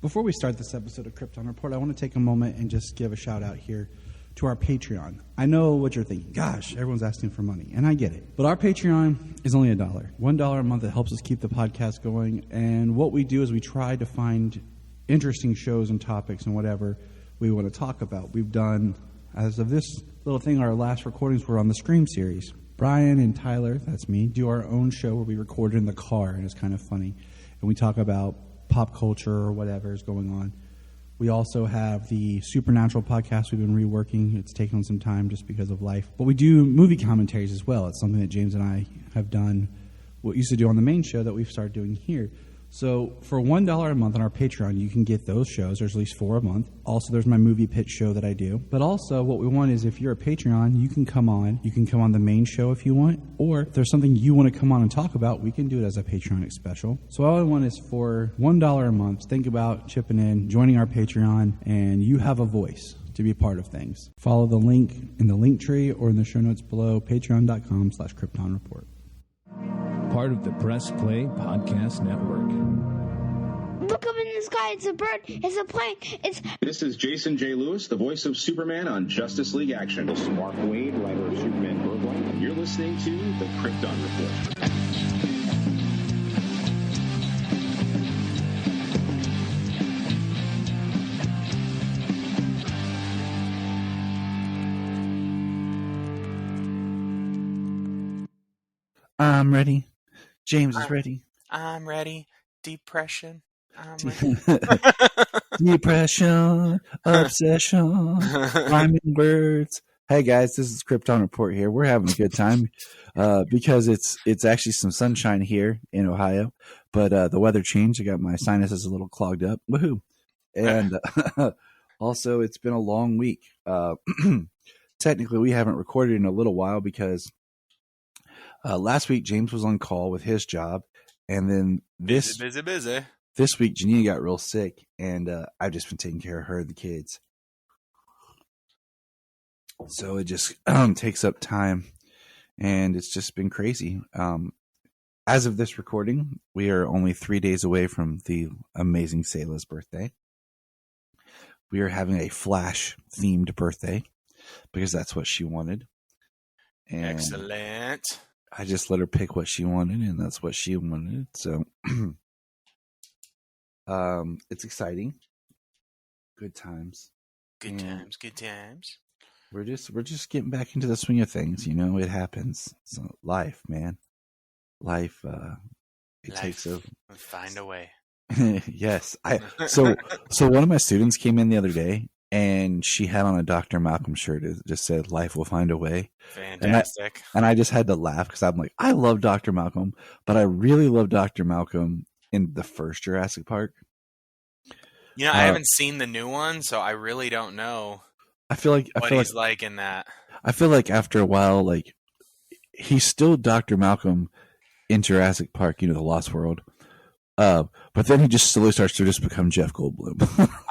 Before we start this episode of Krypton Report, I want to take a moment and just give a shout out here to our Patreon. I know what you're thinking. Gosh, everyone's asking for money, and I get it. But our Patreon is only $1. $1 a month. It helps us keep the podcast going. And what we do is we try to find interesting shows and topics and whatever we want to talk about. We've done, as of this little thing, our last recordings were on the Scream series. Brian and Tyler, that's me, do our own show where we record in the car, and it's kind of funny. And we talk about pop culture or whatever is going on. We also have the Supernatural podcast we've been reworking. It's taken on some time just because of life. But we do movie commentaries as well. It's something that James and I have done, what we used to do on the main show that we've started doing here. So for $1 a month on our Patreon, you can get those shows. There's at least 4 a month. Also, there's my movie pitch show that I do. But also, what we want is if you're a Patreon, you can come on. You can come on the main show if you want. Or if there's something you want to come on and talk about, we can do it as a Patreonic special. So all I want is for $1 a month, think about chipping in, joining our Patreon, and you have a voice to be part of things. Follow the link in the link tree or in the show notes below, patreon.com/KryptonReport. Part of the Press Play Podcast Network. Look up in the sky. It's a bird. It's a plane. This is Jason J. Lewis, the voice of Superman on Justice League Action. This is Mark Wade, writer of Superman Worldwide, and you're listening to the Krypton Report. I'm ready. James is ready. I'm ready. Depression. I'm ready. Depression, obsession, rhyming words. Hey guys, this is Krypton Report here. We're having a good time because it's actually some sunshine here in Ohio, but the weather changed. I got my sinuses a little clogged up. Woohoo! And also, it's been a long week. Technically, we haven't recorded in a little while because last week James was on call with his job, and then busy. This week Janina got real sick, and I've just been taking care of her and the kids. So it just takes up time, and it's just been crazy. As of this recording, we are only 3 days away from the amazing Selah's birthday. We are having a Flash-themed birthday because that's what she wanted. And excellent. I just let her pick what she wanted, and that's what she wanted. So it's exciting. Good times. Good times. We're just getting back into the swing of things, you know. It happens. So life, man. Life takes a find a way. Yes. So one of my students came in the other day, and she had on a Dr. Malcolm shirt. It just said, "Life will find a way." Fantastic. And I just had to laugh because I'm like, I love Dr. Malcolm, but I really love Dr. Malcolm in the first Jurassic Park. You know, I haven't seen the new one, so I really don't know what he's like in that. I feel like after a while, like, he's still Dr. Malcolm in Jurassic Park, you know, the Lost World. But then he just slowly starts to just become Jeff Goldblum.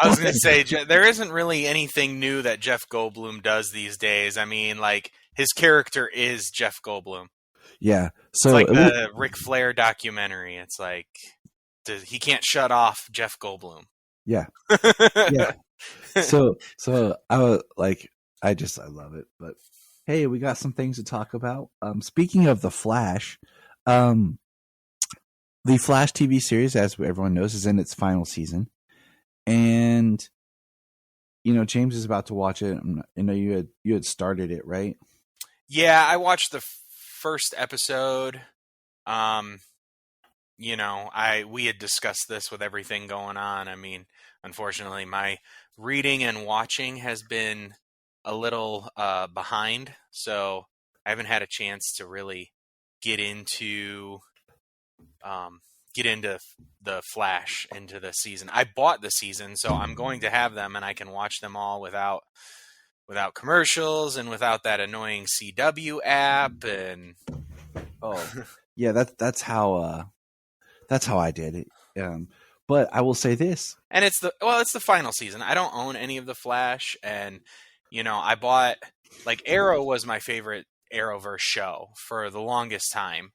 I was going to say, there isn't really anything new that Jeff Goldblum does these days. I mean, like, his character is Jeff Goldblum. Yeah. So it's like the Ric Flair documentary. It's like, he can't shut off Jeff Goldblum. Yeah. Yeah. So I was like, I love it. But hey, we got some things to talk about. Speaking of the Flash, the Flash TV series, as everyone knows, is in its final season. And, you know, James is about to watch it. I know you had started it, right? Yeah, I watched the first episode. You know, we had discussed this with everything going on. I mean, unfortunately, my reading and watching has been a little behind, so I haven't had a chance to really get into the Flash, into the season. I bought the season, so I'm going to have them, and I can watch them all without commercials and without that annoying CW app. And yeah, that's how I did it. But I will say this, and it's the final season. I don't own any of the Flash, and you know, I bought, like, Arrow was my favorite Arrowverse show for the longest time,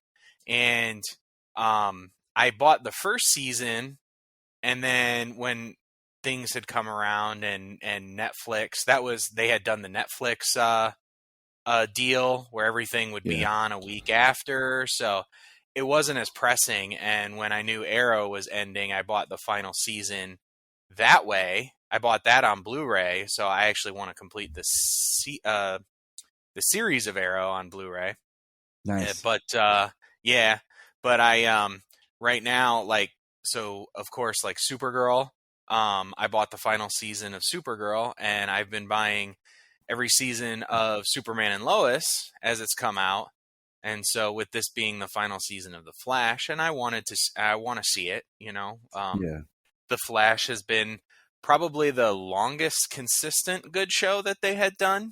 and I bought the first season, and then when things had come around and Netflix, they had done the Netflix deal where everything would be on a week after, so it wasn't as pressing. And when I knew Arrow was ending, I bought the final season that way. I bought that on Blu-ray, so I actually want to complete the series of Arrow on Blu-ray. Nice. But yeah, but I right now, like, so of course, like Supergirl, I bought the final season of Supergirl, and I've been buying every season of Superman and Lois as it's come out. And so with this being the final season of The Flash, and I want to see it, you know. The Flash has been probably the longest consistent good show that they had done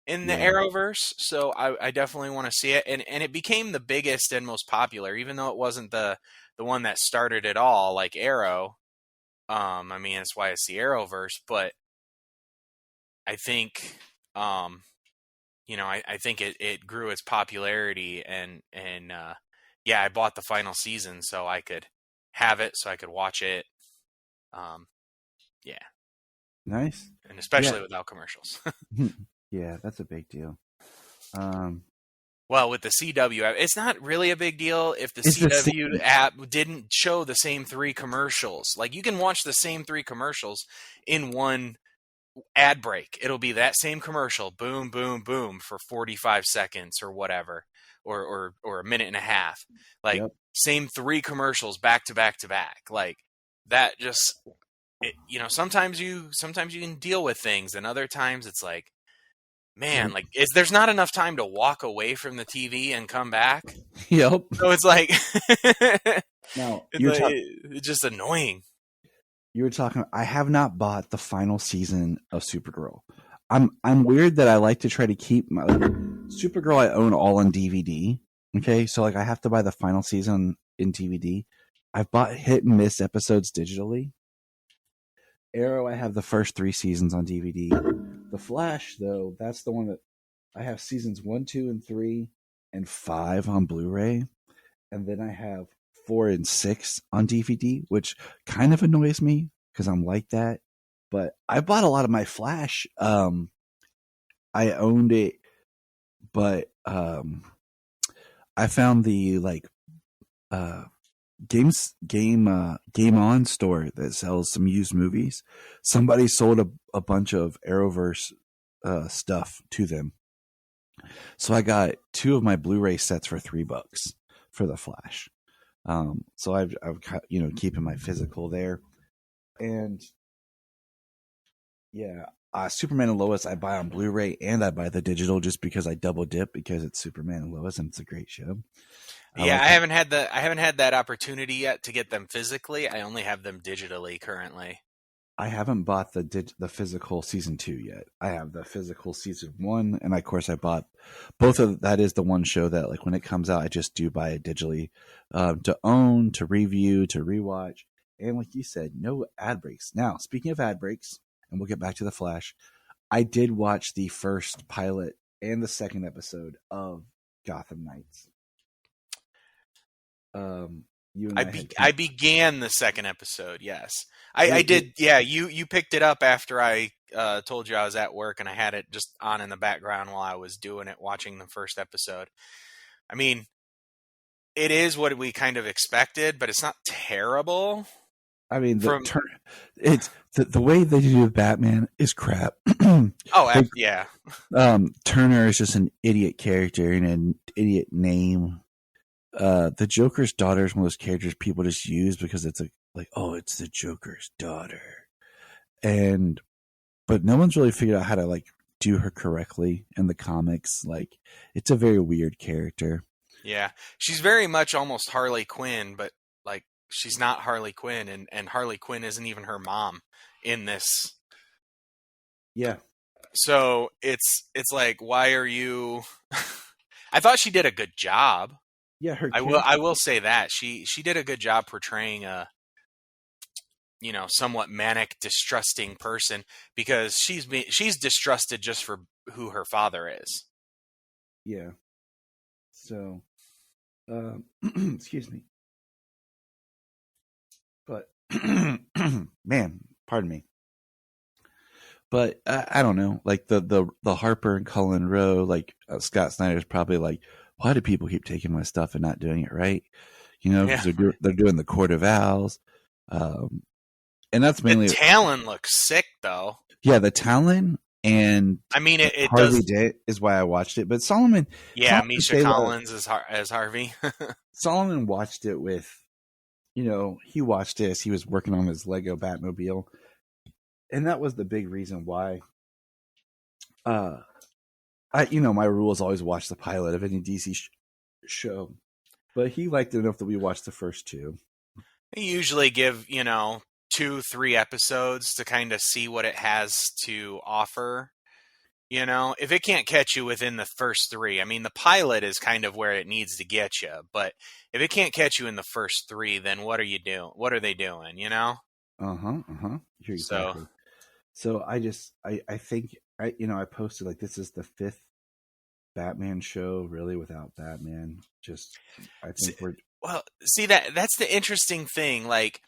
in the Arrowverse, so I definitely want to see it. And it became the biggest and most popular, even though it wasn't the one that started it all, like Arrow. I mean, that's why it's the Arrowverse, but I think, you know, I think it grew its popularity, and yeah, I bought the final season so I could have it, so I could watch it. Yeah. Nice. And especially without commercials. Yeah, that's a big deal. Well, with the CW app, it's not really a big deal if the CW app didn't show the same 3 commercials. Like, you can watch the same 3 commercials in one ad break. It'll be that same commercial, boom, boom, boom, for 45 seconds or whatever, or a minute and a half. Like, same 3 commercials back to back to back. Like, that just, you know, sometimes you can deal with things, and other times it's like, man, like, there's not enough time to walk away from the TV and come back. Yep. So it's like, now it's just annoying. You were talking. I have not bought the final season of Supergirl. I'm weird that I like to try to keep my Supergirl. I own all on DVD. Okay, so like I have to buy the final season in DVD. I've bought hit and miss episodes digitally. Arrow, I have the first 3 seasons on DVD. The Flash, though, that's the one that I have seasons 1, 2, and 3, and 5 on Blu-ray, and then I have 4 and 6 on DVD, which kind of annoys me because I'm like that. But I bought a lot of my Flash. I owned it, but I found the Game On store that sells some used movies. Somebody sold a bunch of Arrowverse stuff to them, so I got 2 of my Blu-ray sets for $3 for the Flash. So I've keeping my physical there, and yeah, Superman and Lois I buy on Blu-ray and I buy the digital just because I double dip because it's Superman and Lois and it's a great show. I haven't had that opportunity yet to get them physically. I only have them digitally currently. I haven't bought the physical season 2 yet. I have the physical season 1, and of course I bought both of that. Is the one show that like when it comes out, I just do buy it digitally to own, to review, to rewatch, and like you said, no ad breaks. Now, speaking of ad breaks, and we'll get back to the Flash. I did watch the first pilot and the second episode of Gotham Knights. I began the second episode. Yes, I did. Yeah, you picked it up after I told you I was at work, and I had it just on in the background while I was doing it, watching the first episode. I mean, it is what we kind of expected, but it's not terrible. I mean, it's the way they do Batman is crap. Yeah. Turner is just an idiot character and an idiot name. The Joker's daughter is one of those characters people just use because it's it's the Joker's daughter, but no one's really figured out how to like do her correctly in the comics. Like, it's a very weird character. Yeah, she's very much almost Harley Quinn, but like she's not Harley Quinn, and Harley Quinn isn't even her mom in this. Yeah. So it's like, why are you? I thought she did a good job. Yeah, I will say that she did a good job portraying a somewhat manic, distrusting person, because she's distrusted just for who her father is. Yeah. So, excuse me, but man, Pardon me. But I don't know, like the Harper and Cullen Rowe, like Scott Snyder's probably like, why do people keep taking my stuff and not doing it right? You know, because they're doing the Court of Owls, and that's mainly the Talon looks sick though. Yeah, the Talon and I mean, it Harvey does. Dent is why I watched it. But Solomon, Yeah, Solomon Misha Collins as Harvey. Solomon watched it with, he watched this. He was working on his Lego Batmobile. And that was the big reason why. My rule is always watch the pilot of any DC show, but he liked it enough that we watched the first two. They usually give 2-3 episodes to kind of see what it has to offer. If it can't catch you within the first 3, I mean, the pilot is kind of where it needs to get you. But if it can't catch you in the first 3, then what are you doing? What are they doing? Exactly. So I think I posted like, this is the 5th Batman show really without Batman. That's the interesting thing. Like,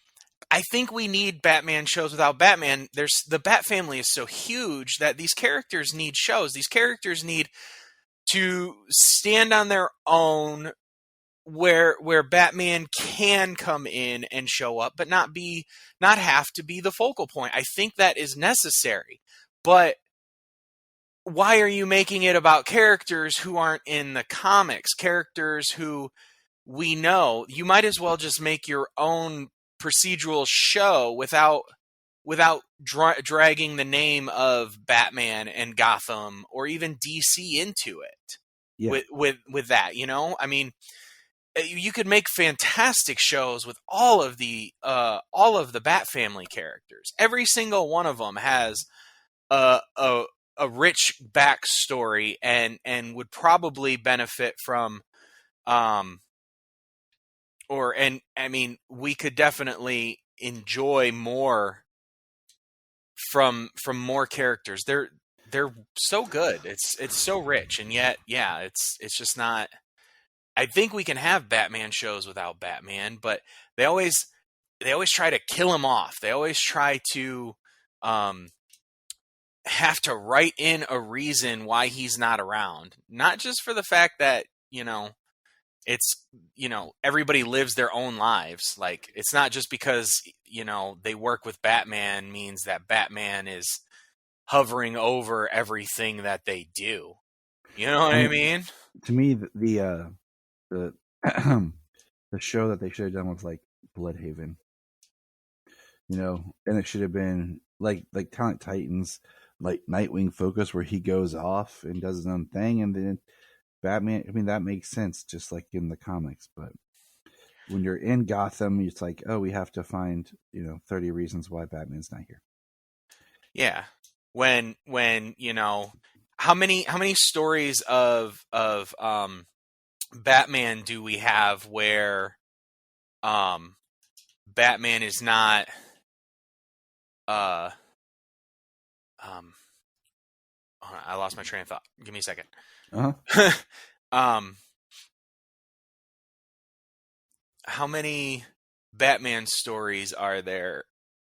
I think we need Batman shows without Batman. The Bat family is so huge that these characters need shows. These characters need to stand on their own, where Batman can come in and show up, but not have to be the focal point. I think that is necessary. But why are you making it about characters who aren't in the comics? Characters who we know. You might as well just make your own procedural show without dragging the name of Batman and Gotham or even DC into it. Yeah. With that, I mean, you could make fantastic shows with all of the Bat family characters. Every single one of them has a rich backstory and would probably benefit from we could definitely enjoy more from more characters. They're so good. It's so rich, and yet, yeah, it's just not. I think we can have Batman shows without Batman, but they always try to kill him off. They always try to have to write in a reason why he's not around. Not just for the fact that, it's, everybody lives their own lives. Like, it's not just because, they work with Batman means that Batman is hovering over everything that they do. You know what I mean? To me, the show that they should have done was like Bloodhaven, and it should have been like Talent Titans, like Nightwing focus, where he goes off and does his own thing, and then Batman. I mean, that makes sense, just like in the comics. But when you're in Gotham, it's like, oh, we have to find 30 reasons why Batman's not here. Yeah, when how many stories of Batman do we have where Batman is not I lost my train of thought. Give me a second. How many Batman stories are there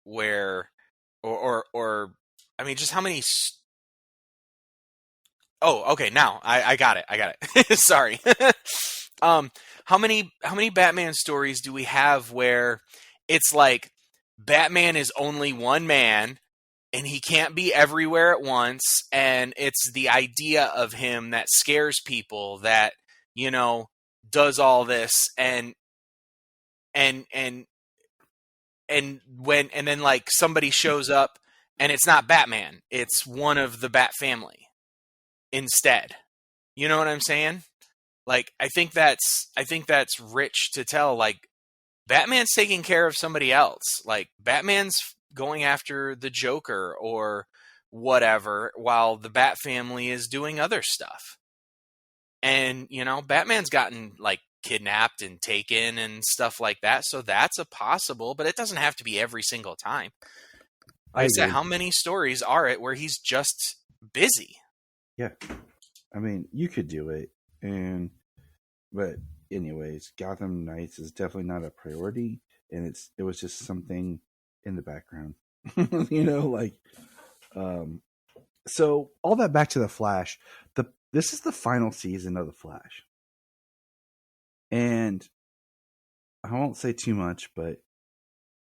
where or I mean, just how many Oh, okay, now I got it. Sorry. How many Batman stories do we have where it's like Batman is only one man and he can't be everywhere at once, and it's the idea of him that scares people, that does all this, and then like somebody shows up and it's not Batman, it's one of the Bat family instead. You know what I'm saying? Like, I think that's rich to tell. Like, Batman's taking care of somebody else. Like, Batman's going after the Joker or whatever, while the Bat family is doing other stuff. And, Batman's gotten, like, kidnapped and taken and stuff like that. So that's a possible, but it doesn't have to be every single time. Like I said, how many stories are it where he's just busy? Yeah. I mean, you could do it. But anyways, Gotham Knights is definitely not a priority, and it was just something in the background. You know, like, so all that back to the Flash. This is the final season of the Flash, and I won't say too much, but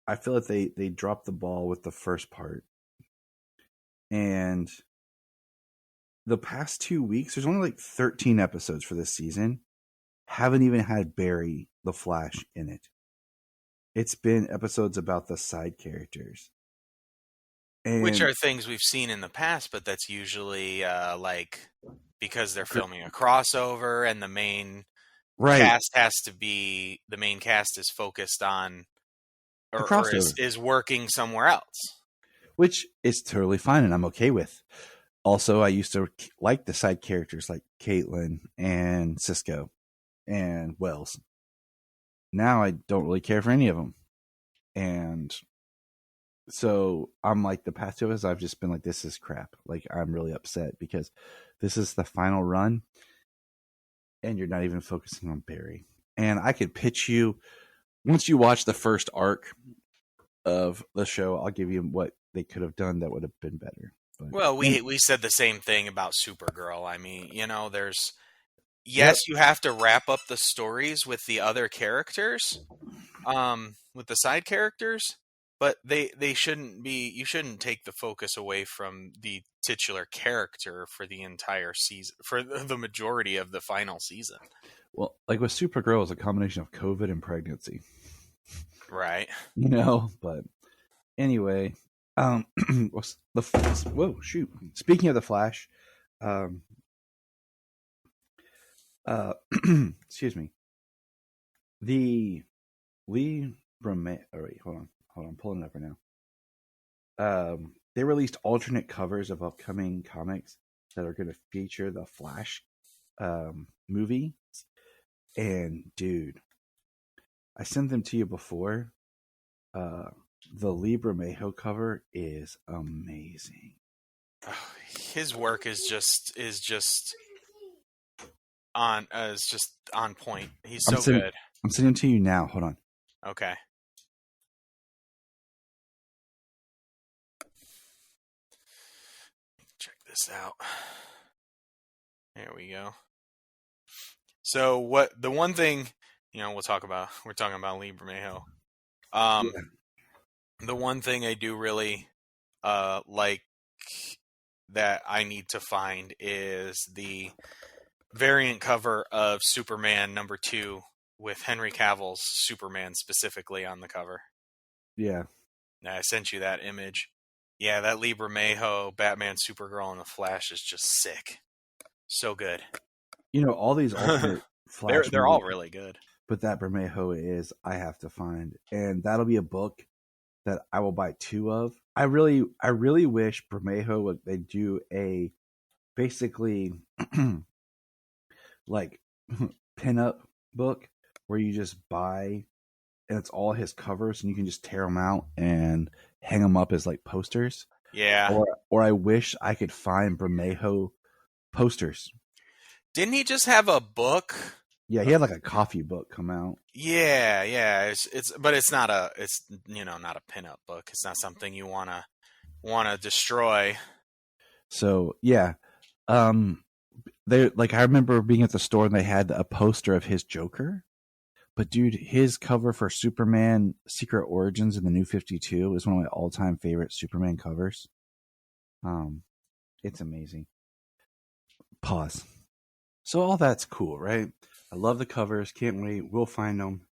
I feel like they dropped the ball with the first part, and the past 2 weeks, there's only like 13 episodes for this season. Haven't even had Barry the Flash in it. It's been episodes about the side characters. Which are things we've seen in the past, but that's usually like because they're filming a crossover and the main cast has to be, the main cast is focused on or is working somewhere else. Which is totally fine and I'm okay with. Also, I used to like the side characters like Caitlin and Cisco and Wells. Now I don't really care for any of them. And so I'm like, the past 2 episodes, I've just been like, this is crap. Like, I'm really upset because this is the final run and you're not even focusing on Barry. And I could pitch you, once you watch the first arc of the show, I'll give you what they could have done that would have been better. But, well, we said the same thing about Supergirl. I mean, you know, you have to wrap up the stories with the other characters, with the side characters, but they shouldn't be. You shouldn't take the focus away from the titular character for the entire season, for the majority of the final season. Well, like with Supergirl, it's a combination of COVID and pregnancy, right? You know, but anyway, whoa, shoot! Speaking of the Flash, excuse me, the Lee Brame. Oh wait, hold on, I'm pulling it up right now. They released alternate covers of upcoming comics that are going to feature the Flash movie. And dude, I sent them to you before. The Lee Brame cover is amazing. His work is just on point. He's so good. I'm sending it to you now. Hold on. Okay. Check this out. There we go. So the one thing, you know, we're talking about Lee Bermejo. The one thing I do really like that I need to find is the variant cover of Superman #2 with Henry Cavill's Superman specifically on the cover. Yeah. I sent you that image. Yeah, that Lee Bermejo, Batman, Supergirl, and the Flash is just sick. So good. You know, all these alternate Flash they're all really good. But that Bermejo is, I have to find. And that'll be a book that I will buy 2 of. I really wish Bermejo they do a basically like pinup book where you just buy and it's all his covers and you can just tear them out and hang them up as like posters. Yeah. Or I wish I could find Bermejo posters. Didn't he just have a book? Yeah, he had like a coffee book come out. Yeah. It's not a pinup book. It's not something you wanna destroy. So yeah, they like, I remember being at the store and they had a poster of his Joker. But dude, his cover for Superman Secret Origins in the New 52 is one of my all-time favorite Superman covers. It's amazing. Pause. So all that's cool, right? I love the covers. Can't wait. We'll find them.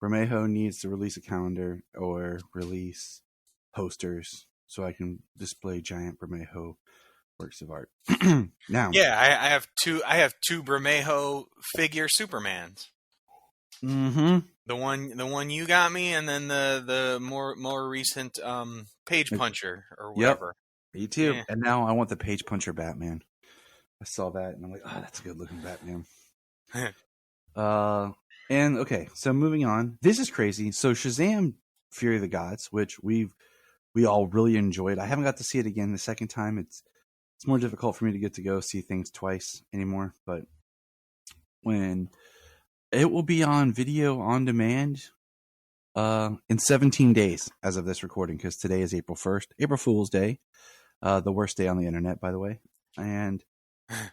Bermejo needs to release a calendar or release posters so I can display giant Bermejo works of art. Now, yeah, I have two Bermejo figure Supermans. Mm-hmm. The one you got me, and then the more recent Page Puncher or whatever. Yep. Me too. Yeah. And now I want the Page Puncher Batman. I saw that and I'm like, oh, that's a good looking Batman. And okay, so moving on. This is crazy. So Shazam Fury of the Gods, which we all really enjoyed. I haven't got to see it again the second time. It's more difficult for me to get to go see things twice anymore, but when it will be on video on demand in 17 days as of this recording, because today is April 1st, April Fool's Day, the worst day on the internet, by the way. And I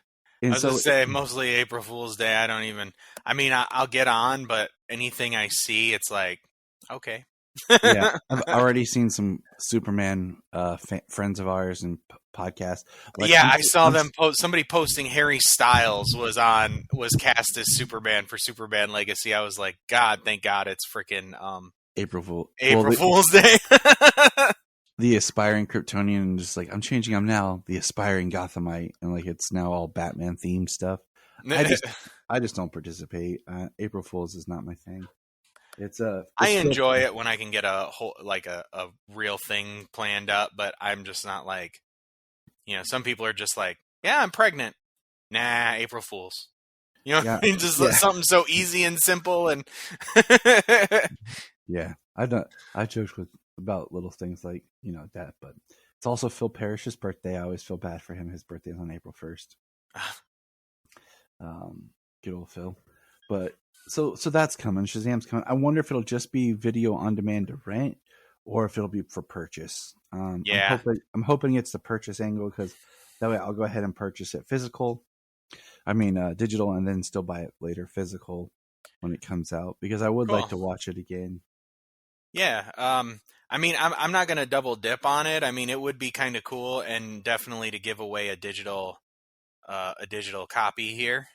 was going to say, mostly April Fool's Day. I'll get on, but anything I see, it's like, okay. Yeah, I've already seen some Superman friends of ours and podcasts. Like, I saw them post. Somebody posting Harry Styles was cast as Superman for Superman Legacy. I was like, God, thank God, it's freaking April Fool's Day. The aspiring Kryptonian, just like, I'm changing him now. The aspiring Gothamite, and like it's now all Batman themed stuff. I just don't participate. April Fools is not my thing. I enjoy it when I can get a whole a real thing planned up, but I'm just not like, some people are just like, yeah, I'm pregnant. Nah, April Fools. Something so easy and simple and yeah. I joked about little things like, that, but it's also Phil Parrish's birthday. I always feel bad for him. His birthday is on April 1st. Good old Phil. But so that's coming. Shazam's coming. I wonder if it'll just be video on demand to rent, or if it'll be for purchase. Yeah, I'm hoping it's the purchase angle, because that way I'll go ahead and purchase it physical. Digital, and then still buy it later physical when it comes out, because I would like to watch it again. Yeah. I'm not going to double dip on it. It would be kind of cool, and definitely to give away a digital copy here.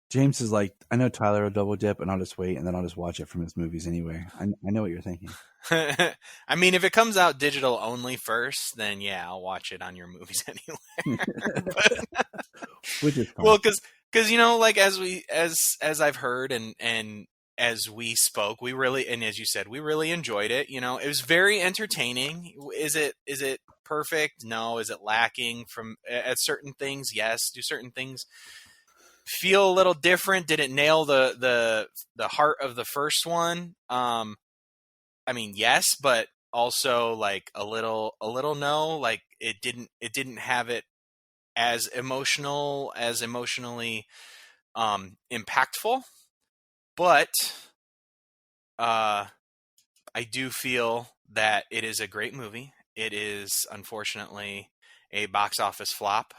James is like, I know Tyler will double dip, and I'll just wait, and then I'll just watch it from his movies anyway. I know what you're thinking. If it comes out digital only first, then yeah, I'll watch it on your movies anyway. Which is fine. Well, because as I've heard and as we spoke, we really, and as you said, we really enjoyed it. It was very entertaining. Is it perfect? No. Is it lacking at certain things? Yes. Do certain things feel a little different? Did it nail the heart of the first one? Yes, but also like a little no. Like it didn't have it as emotionally impactful. But I do feel that it is a great movie. It is unfortunately a box office flop.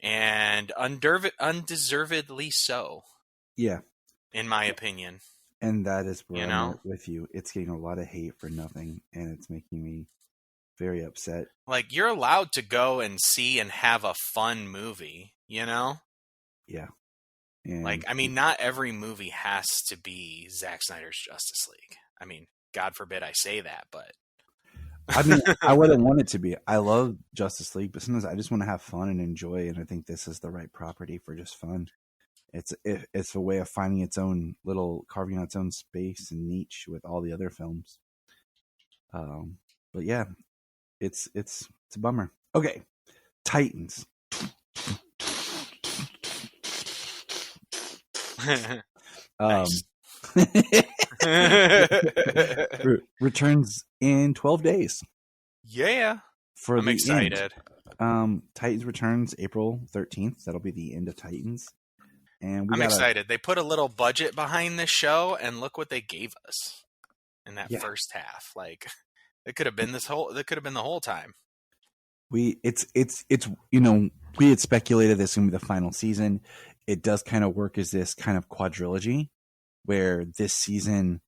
And undeservedly so. Yeah. In my opinion. And that is where I'm with you. It's getting a lot of hate for nothing, and it's making me very upset. Like, you're allowed to go and see and have a fun movie, Yeah. And not every movie has to be Zack Snyder's Justice League. God forbid I say that, but I wouldn't want it to be. I love Justice League, but sometimes I just want to have fun and enjoy, and I think this is the right property for just fun. It's a way of finding carving out its own space and niche with all the other films. But yeah, it's a bummer. Okay, Titans. Returns in 12 days. Yeah, I'm excited. Titans returns April 13th. That'll be the end of Titans. And I'm excited. They put a little budget behind this show, and look what they gave us in that first half. Like, it could have been the whole time. We had speculated this would be the final season. It does kind of work as this kind of quadrilogy, where this season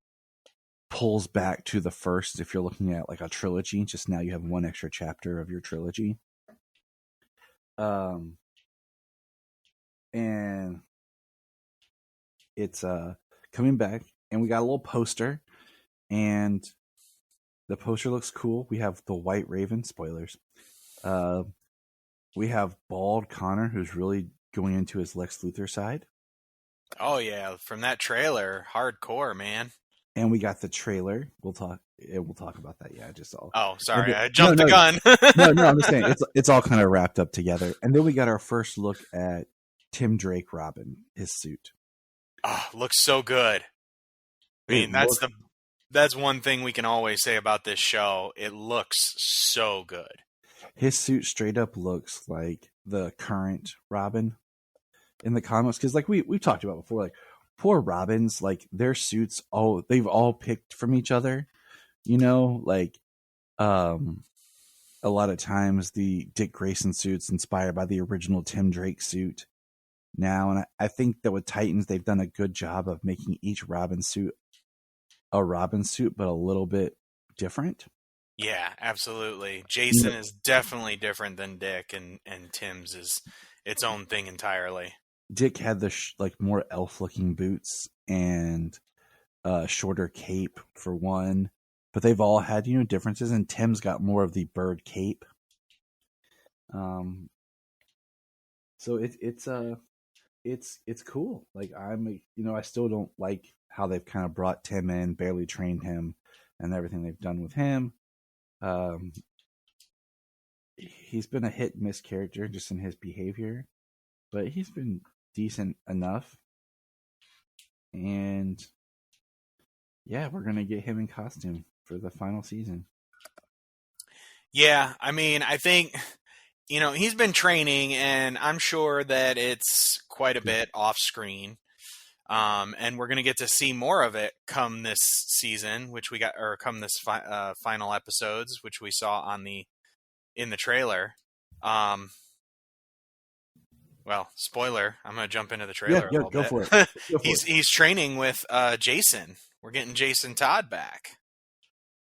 pulls back to the first. If you're looking at like a trilogy, just now you have one extra chapter of your trilogy. And it's coming back, and we got a little poster, and the poster looks cool. We have the White Raven, spoilers. We have Bald Connor, who's really going into his Lex Luthor side. Oh yeah, from that trailer, hardcore, man. And we got the trailer. We'll talk about that. Yeah, just all. Oh, sorry, I jumped the gun. No, I'm just saying it's all kind of wrapped up together. And then we got our first look at Tim Drake Robin, his suit. Oh, looks so good. That's one thing we can always say about this show. It looks so good. His suit straight up looks like the current Robin in the comics, because like we've talked about before, like poor Robins, like their suits, they've all picked from each other. You know, like a lot of times the Dick Grayson suit's inspired by the original Tim Drake suit now, and I think that with Titans they've done a good job of making each Robin suit a Robin suit, but a little bit different. Yeah, absolutely. Jason is definitely different than Dick, and Tim's is its own thing entirely. Dick had the like more elf-looking boots and shorter cape for one, but they've all had differences. And Tim's got more of the bird cape. So it's cool. Like I still don't like how they've kind of brought Tim in, barely trained him, and everything they've done with him. He's been a hit and miss character just in his behavior, but he's been decent enough. And yeah, we're gonna get him in costume for the final season. Yeah, I mean, I think he's been training, and I'm sure that it's quite a bit off screen. And we're going to get to see more of it come this season, come this final episodes, which we saw in the trailer. Well, spoiler, I'm going to jump into the trailer a little bit. For it. He's training with Jason. We're getting Jason Todd back.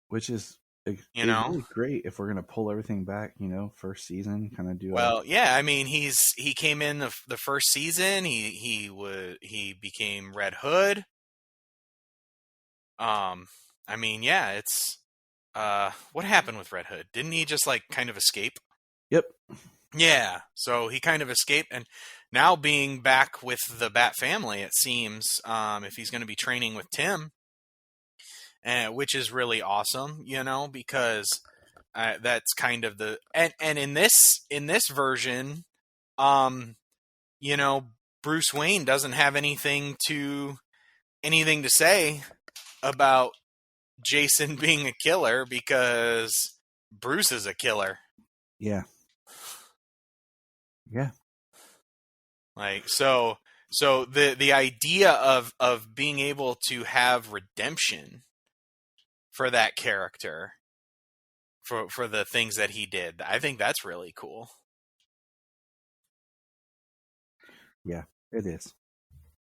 Which is really great if we're going to pull everything back, first season, kind of do. Well, yeah, I mean, he came in the first season. He became Red Hood. I mean, yeah, it's what happened with Red Hood? Didn't he just like kind of escape? Yep. Yeah, so he kind of escaped, and now being back with the Bat family, it seems, if he's going to be training with Tim, which is really awesome, because that's kind of the and in this version, Bruce Wayne doesn't have anything to say about Jason being a killer because Bruce is a killer. Yeah. Yeah. Like so the idea of being able to have redemption for that character for the things that he did, I think that's really cool. Yeah, it is.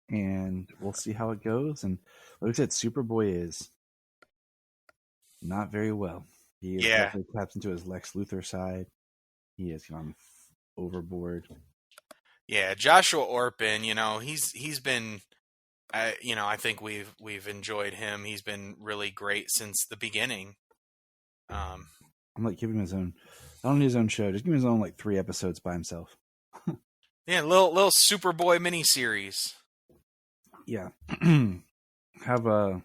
And we'll see how it goes. And like I said, Superboy is not very well. He definitely taps into his Lex Luthor side. He has gone overboard. Yeah, Joshua Orpin, he's been, I think we've enjoyed him. He's been really great since the beginning. I'm like, give him his own, I don't need his own show. Just give him his own like 3 episodes by himself. Yeah, little Superboy miniseries. Yeah, have the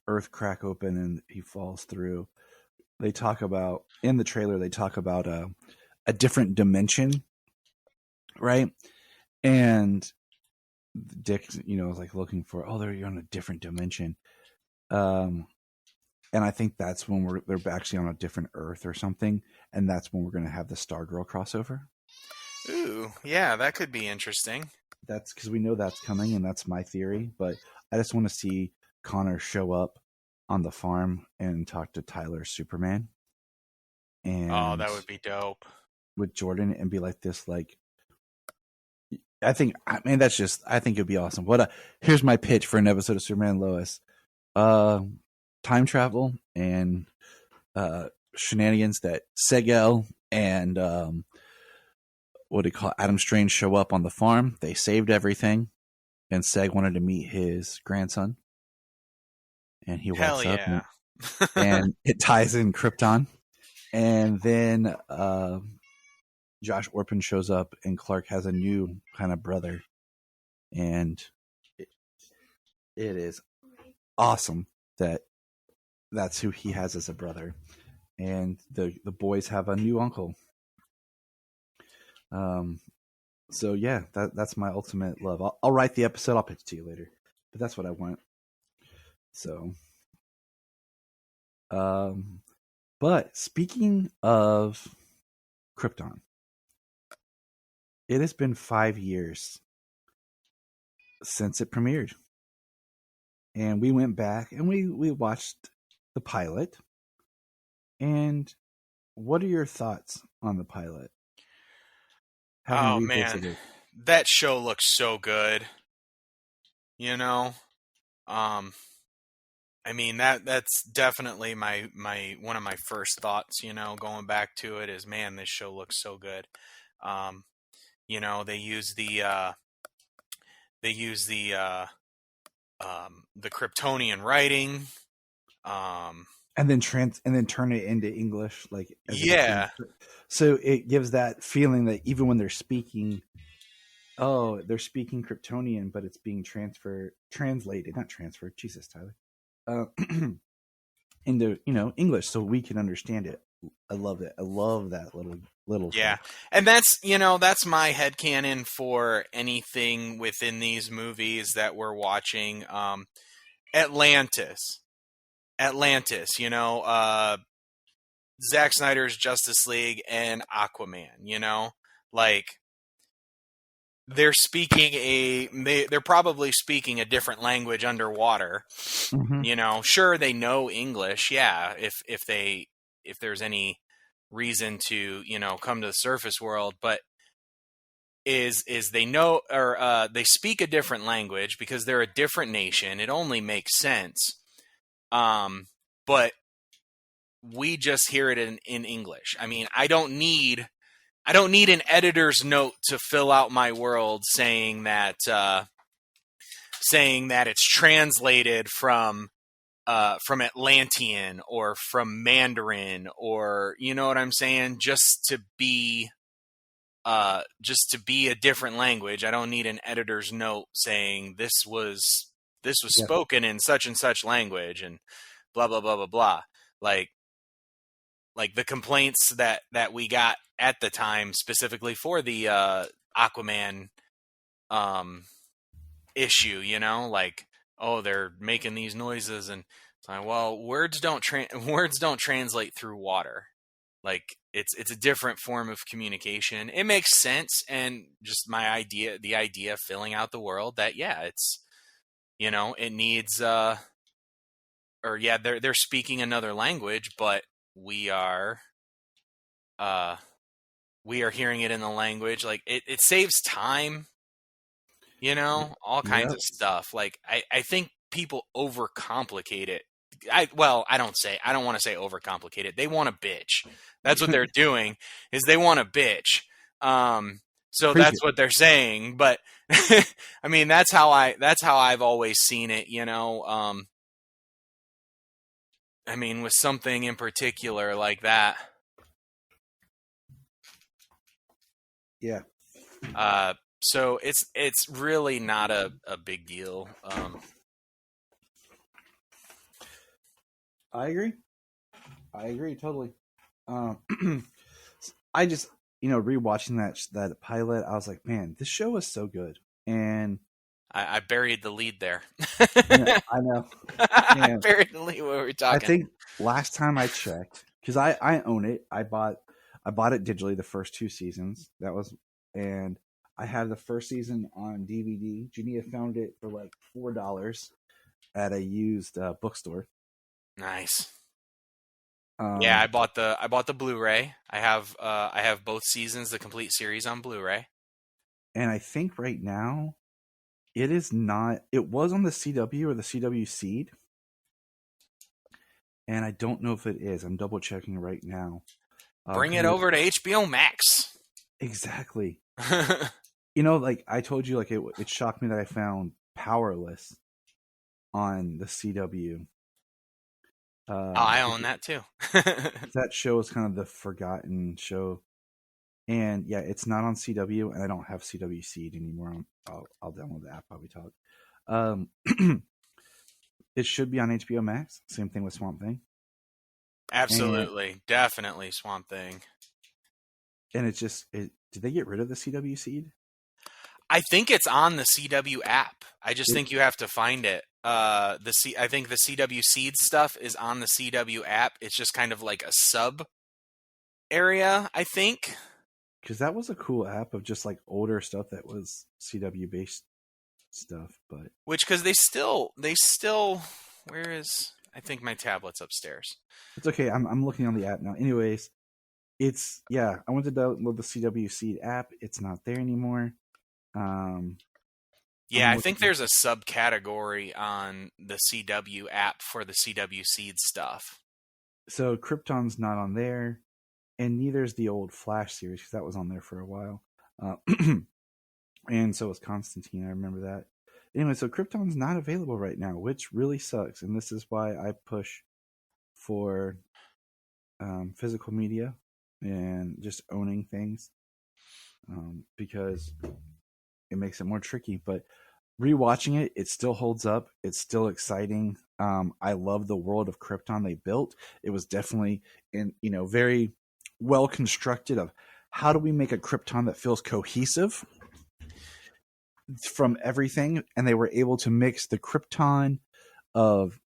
Earth crack open and he falls through. They talk about in the trailer. They talk about a different dimension, right? And Dick, is like looking for, you're on a different dimension. And I think that's when they're actually on a different Earth or something, and that's when we're going to have the Stargirl crossover. Ooh, yeah, that could be interesting. That's because we know that's coming, and that's my theory. But I just want to see Connor show up on the farm and talk to Tyler's Superman. And that would be dope. With Jordan and be like this, like, I think it'd be awesome. Here's my pitch for an episode of Superman and Lois. Time travel and shenanigans that Segel and Adam Strange show up on the farm. They saved everything, and Seg wanted to meet his grandson, and he wakes up and it ties in Krypton, and then Josh Orpin shows up, and Clark has a new kind of brother, and it is awesome that that's who he has as a brother, and the boys have a new uncle. So yeah, that's my ultimate love. I'll write the episode. I'll pitch it to you later, but that's what I want. So, but speaking of Krypton, it has been 5 years since it premiered. And we went back and we watched the pilot. And what are your thoughts on the pilot? Oh man, that show looks so good. You know, I mean that's definitely my one of my first thoughts. You know, going back to it is, man, this show looks so good. You know, they use the Kryptonian writing. And then turn it into English, like Yeah. So it gives that feeling that even when they're speaking, they're speaking Kryptonian, but it's being translated, not transferred. Jesus, Tyler, into English, so we can understand it. I love it. I love that little. Yeah, and that's my headcanon for anything within these movies that we're watching. Atlantis, Zack Snyder's Justice League and Aquaman, like they're probably speaking a different language underwater. Mm-hmm. Sure, they know English. Yeah. If there's any reason to, come to the surface world, but is they know, or they speak a different language because they're a different nation. It only makes sense. But we just hear it in English. I mean, I don't need an editor's note to fill out my world saying that it's translated from Atlantean or from Mandarin, or you know what I'm saying, just to be a different language. I don't need an editor's note saying this was spoken in such and such language and blah blah blah blah blah. Like the complaints that we got at the time, specifically for the Aquaman issue, like, oh, they're making these noises, and it's like, well, words don't translate through water. Like it's a different form of communication. It makes sense, and just the idea of filling out the world that it's it needs they're speaking another language, but we are hearing it in the language. Like it saves time, all kinds of stuff. Like I think people overcomplicate it. I don't want to say overcomplicate it. They want to bitch. That's what they're doing, is they want to bitch. So that's what they're saying. But I mean, that's how I've always seen it, I mean, with something in particular like that. Yeah. So it's really not a big deal. I agree totally. I just rewatching that pilot, I was like, man, this show is so good. And I buried the lead there. I know. I buried the lead when we were talking. I think last time I checked, because I own it. I bought it digitally, the first 2 seasons. And I had the first season on DVD. Jania found it for like $4 at a used bookstore. Nice. Yeah, I bought the Blu-ray. I have both seasons, the complete series, on Blu-ray. And I think right now it is not. It was on the CW or the CW Seed, and I don't know if it is. I'm double checking right now. Bring it over to HBO Max. Exactly. Like I told you, like it shocked me that I found Powerless on the CW. I own that too. That show is kind of the forgotten show, and yeah, it's not on CW, and I don't have CW Seed anymore. I'll download the app while we talk. It should be on HBO Max. Same thing with Swamp Thing. Absolutely, definitely Swamp Thing. And it's just, did they get rid of the CW Seed? I think it's on the CW app. I just think you have to find it. I think the CW Seed stuff is on the CW app. It's just kind of like a sub area, I think. Because that was a cool app of just like older stuff that was CW based stuff. But because they still, where is, I think my tablet's upstairs. it's okay. I'm looking on the app now. Anyways, I went to download the CW Seed app. It's not there anymore. Yeah, I think there's a subcategory on the CW app for the CW Seed stuff. So Krypton's not on there, and neither is the old Flash series, because that was on there for a while. And so was Constantine. I remember that. Anyway, so Krypton's not available right now, which really sucks. And this is why I push for physical media and just owning things, because it makes it more tricky. But rewatching it, it still holds up. It's still exciting. I love the world of Krypton they built. It was definitely very well constructed of how do we make a Krypton that feels cohesive from everything, and they were able to mix the Krypton of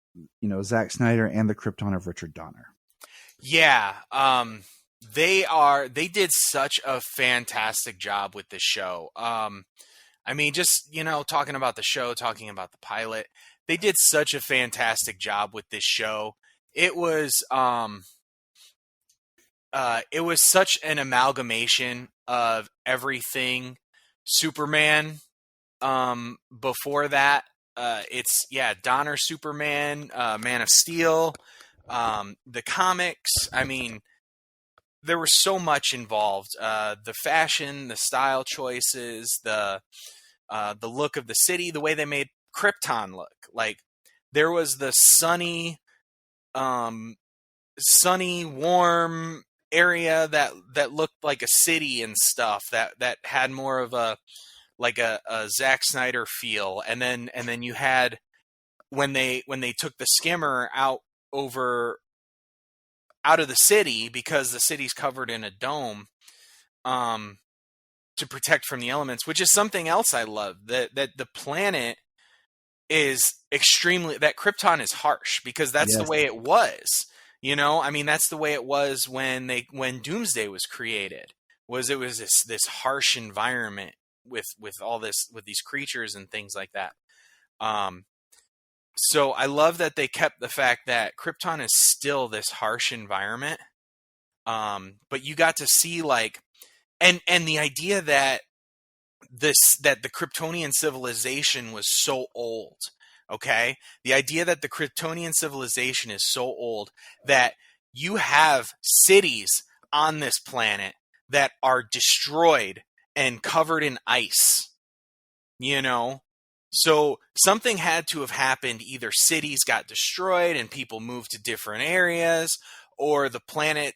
Zack Snyder and the Krypton of Richard Donner. Yeah, they did such a fantastic job with this show. I mean, just talking about the show, talking about the pilot, they did such a fantastic job with this show. It was such an amalgamation of everything Superman. Before that, it's Donner Superman, Man of Steel, the comics. I mean, there was so much involved. The fashion, the style choices, the look of the city, the way they made Krypton look. Like, there was the sunny, warm area that looked like a city and stuff, that had more of a Zack Snyder feel. And then you had when they took the skimmer out of the city, because the city's covered in a dome, to protect from the elements, which is something else I love, that the planet is that Krypton is harsh, because that's the way it was. I mean, that's the way it was when Doomsday was created. It was this harsh environment with these creatures and things like that. So I love that they kept the fact that Krypton is still this harsh environment. But you got to see and the idea that the Kryptonian civilization was so old. Okay? The idea that the Kryptonian civilization is so old that you have cities on this planet that are destroyed and covered in ice. So something had to have happened. Either cities got destroyed and people moved to different areas, or the planet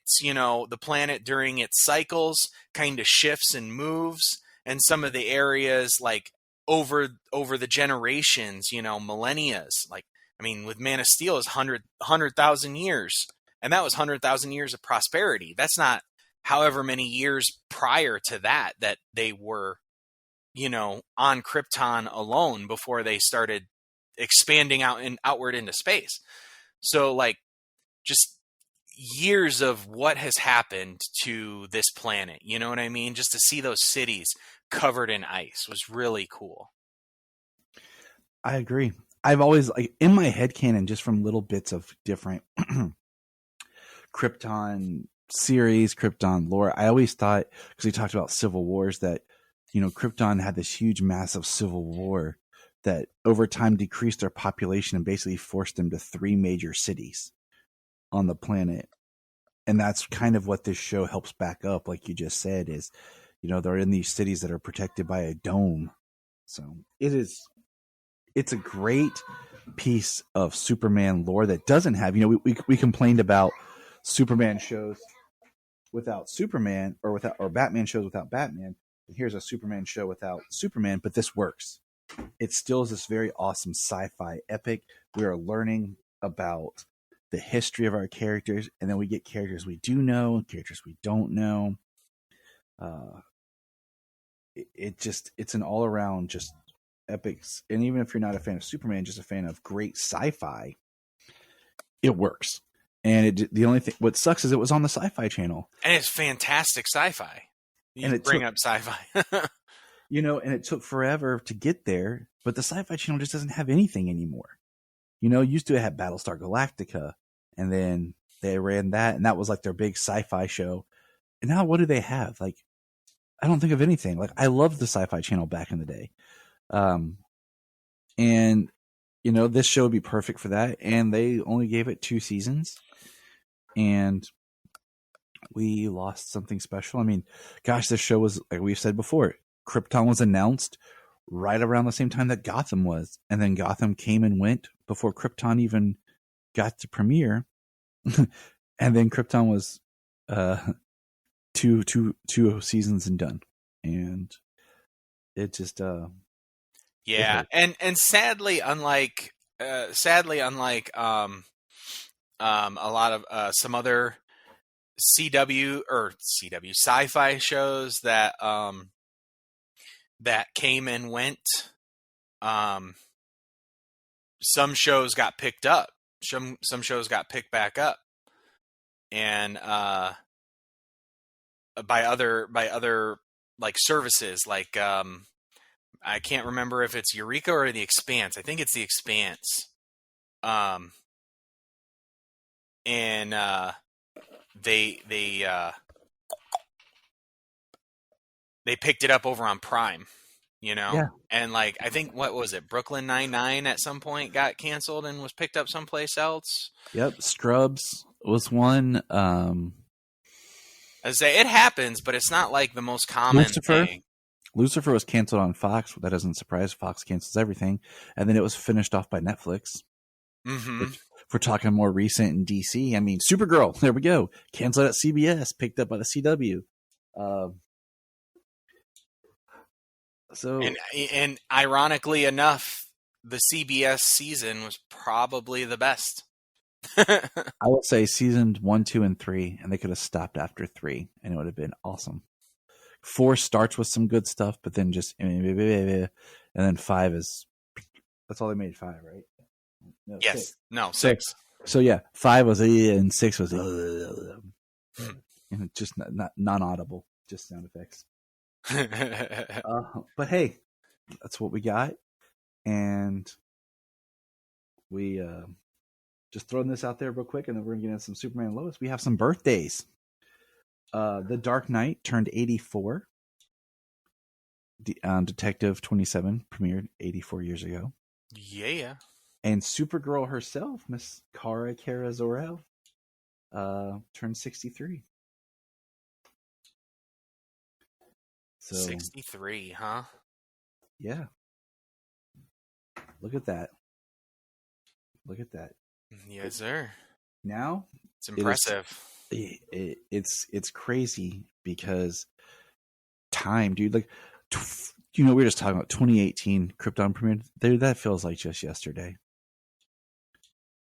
during its cycles kind of shifts and moves, and some of the areas, over the generations, millennia. With Man of Steel is 100,000 years, and that was 100,000 years of prosperity. That's not however many years prior to that they were on Krypton alone before they started expanding outward into space. So just years of what has happened to this planet, you know what I mean? Just to see those cities covered in ice was really cool. I agree. I've always, in my headcanon, just from little bits of different Krypton series, Krypton lore, I always thought, because we talked about civil wars, that Krypton had this huge, massive civil war that over time decreased their population and basically forced them to 3 major cities on the planet. And that's kind of what this show helps back up, like you just said, is, they're in these cities that are protected by a dome. So it's a great piece of Superman lore that doesn't have, we complained about Superman shows without Superman, or Batman shows without Batman. Here's a Superman show without Superman, but this works. It still is this very awesome sci-fi epic. We are learning about the history of our characters, and then we get characters we do know and characters we don't know. It's an all-around just epics. And even if you're not a fan of Superman, just a fan of great sci-fi, it works. And the only thing, what sucks is it was on the Sci-Fi Channel, and it's fantastic sci-fi. You bring up sci-fi. And it took forever to get there, but the Sci-Fi Channel just doesn't have anything anymore. Used to have Battlestar Galactica, and then they ran that, and that was like their big sci-fi show. And now what do they have? Like, I don't think of anything. Like, I loved the Sci-Fi Channel back in the day. And, this show would be perfect for that. And they only gave it 2 seasons. And we lost something special. I mean, gosh, this show was, like we've said before, Krypton was announced right around the same time that Gotham was. And then Gotham came and went before Krypton even got to premiere. And then Krypton was two seasons and done. And it just yeah. And sadly, unlike a lot of some other CW sci-fi shows that came and went, some shows got picked up. Some shows got picked back up, and by other like services, like I can't remember if it's Eureka or The Expanse. I think it's The Expanse. And they picked it up over on Prime, Yeah. And like, I think, what was it? Brooklyn Nine-Nine at some point got canceled and was picked up someplace else. Yep. Scrubs was one. I say it happens, but it's not like the most common thing. Lucifer was canceled on Fox. That doesn't surprise. Fox cancels everything. And then it was finished off by Netflix. Mm-hmm. If we're talking more recent in DC, I mean, Supergirl, there we go. Canceled at CBS, picked up by the CW. And ironically enough, the CBS season was probably the best. I will say season 1, 2, and 3, and they could have stopped after 3, and it would have been awesome. 4 starts with some good stuff, but then just, and then 5 is, that's all they made 5, right? No, yes. 6. No, 6. So yeah, 5 was and 6 was just not non-audible, just sound effects. But hey, that's what we got, and we just throwing this out there real quick, and then we're gonna get into some Superman and Lois. We have some birthdays. The Dark Knight turned 84. Detective 27 premiered 84 years ago. Yeah. And Supergirl herself, Miss Kara Zor-El, turned 63. So 63, huh? Yeah. Look at that. Yes, sir. Now it's impressive. It's crazy because time, dude. Like, we were just talking about 2018 Krypton premiered. Dude, that feels like just yesterday.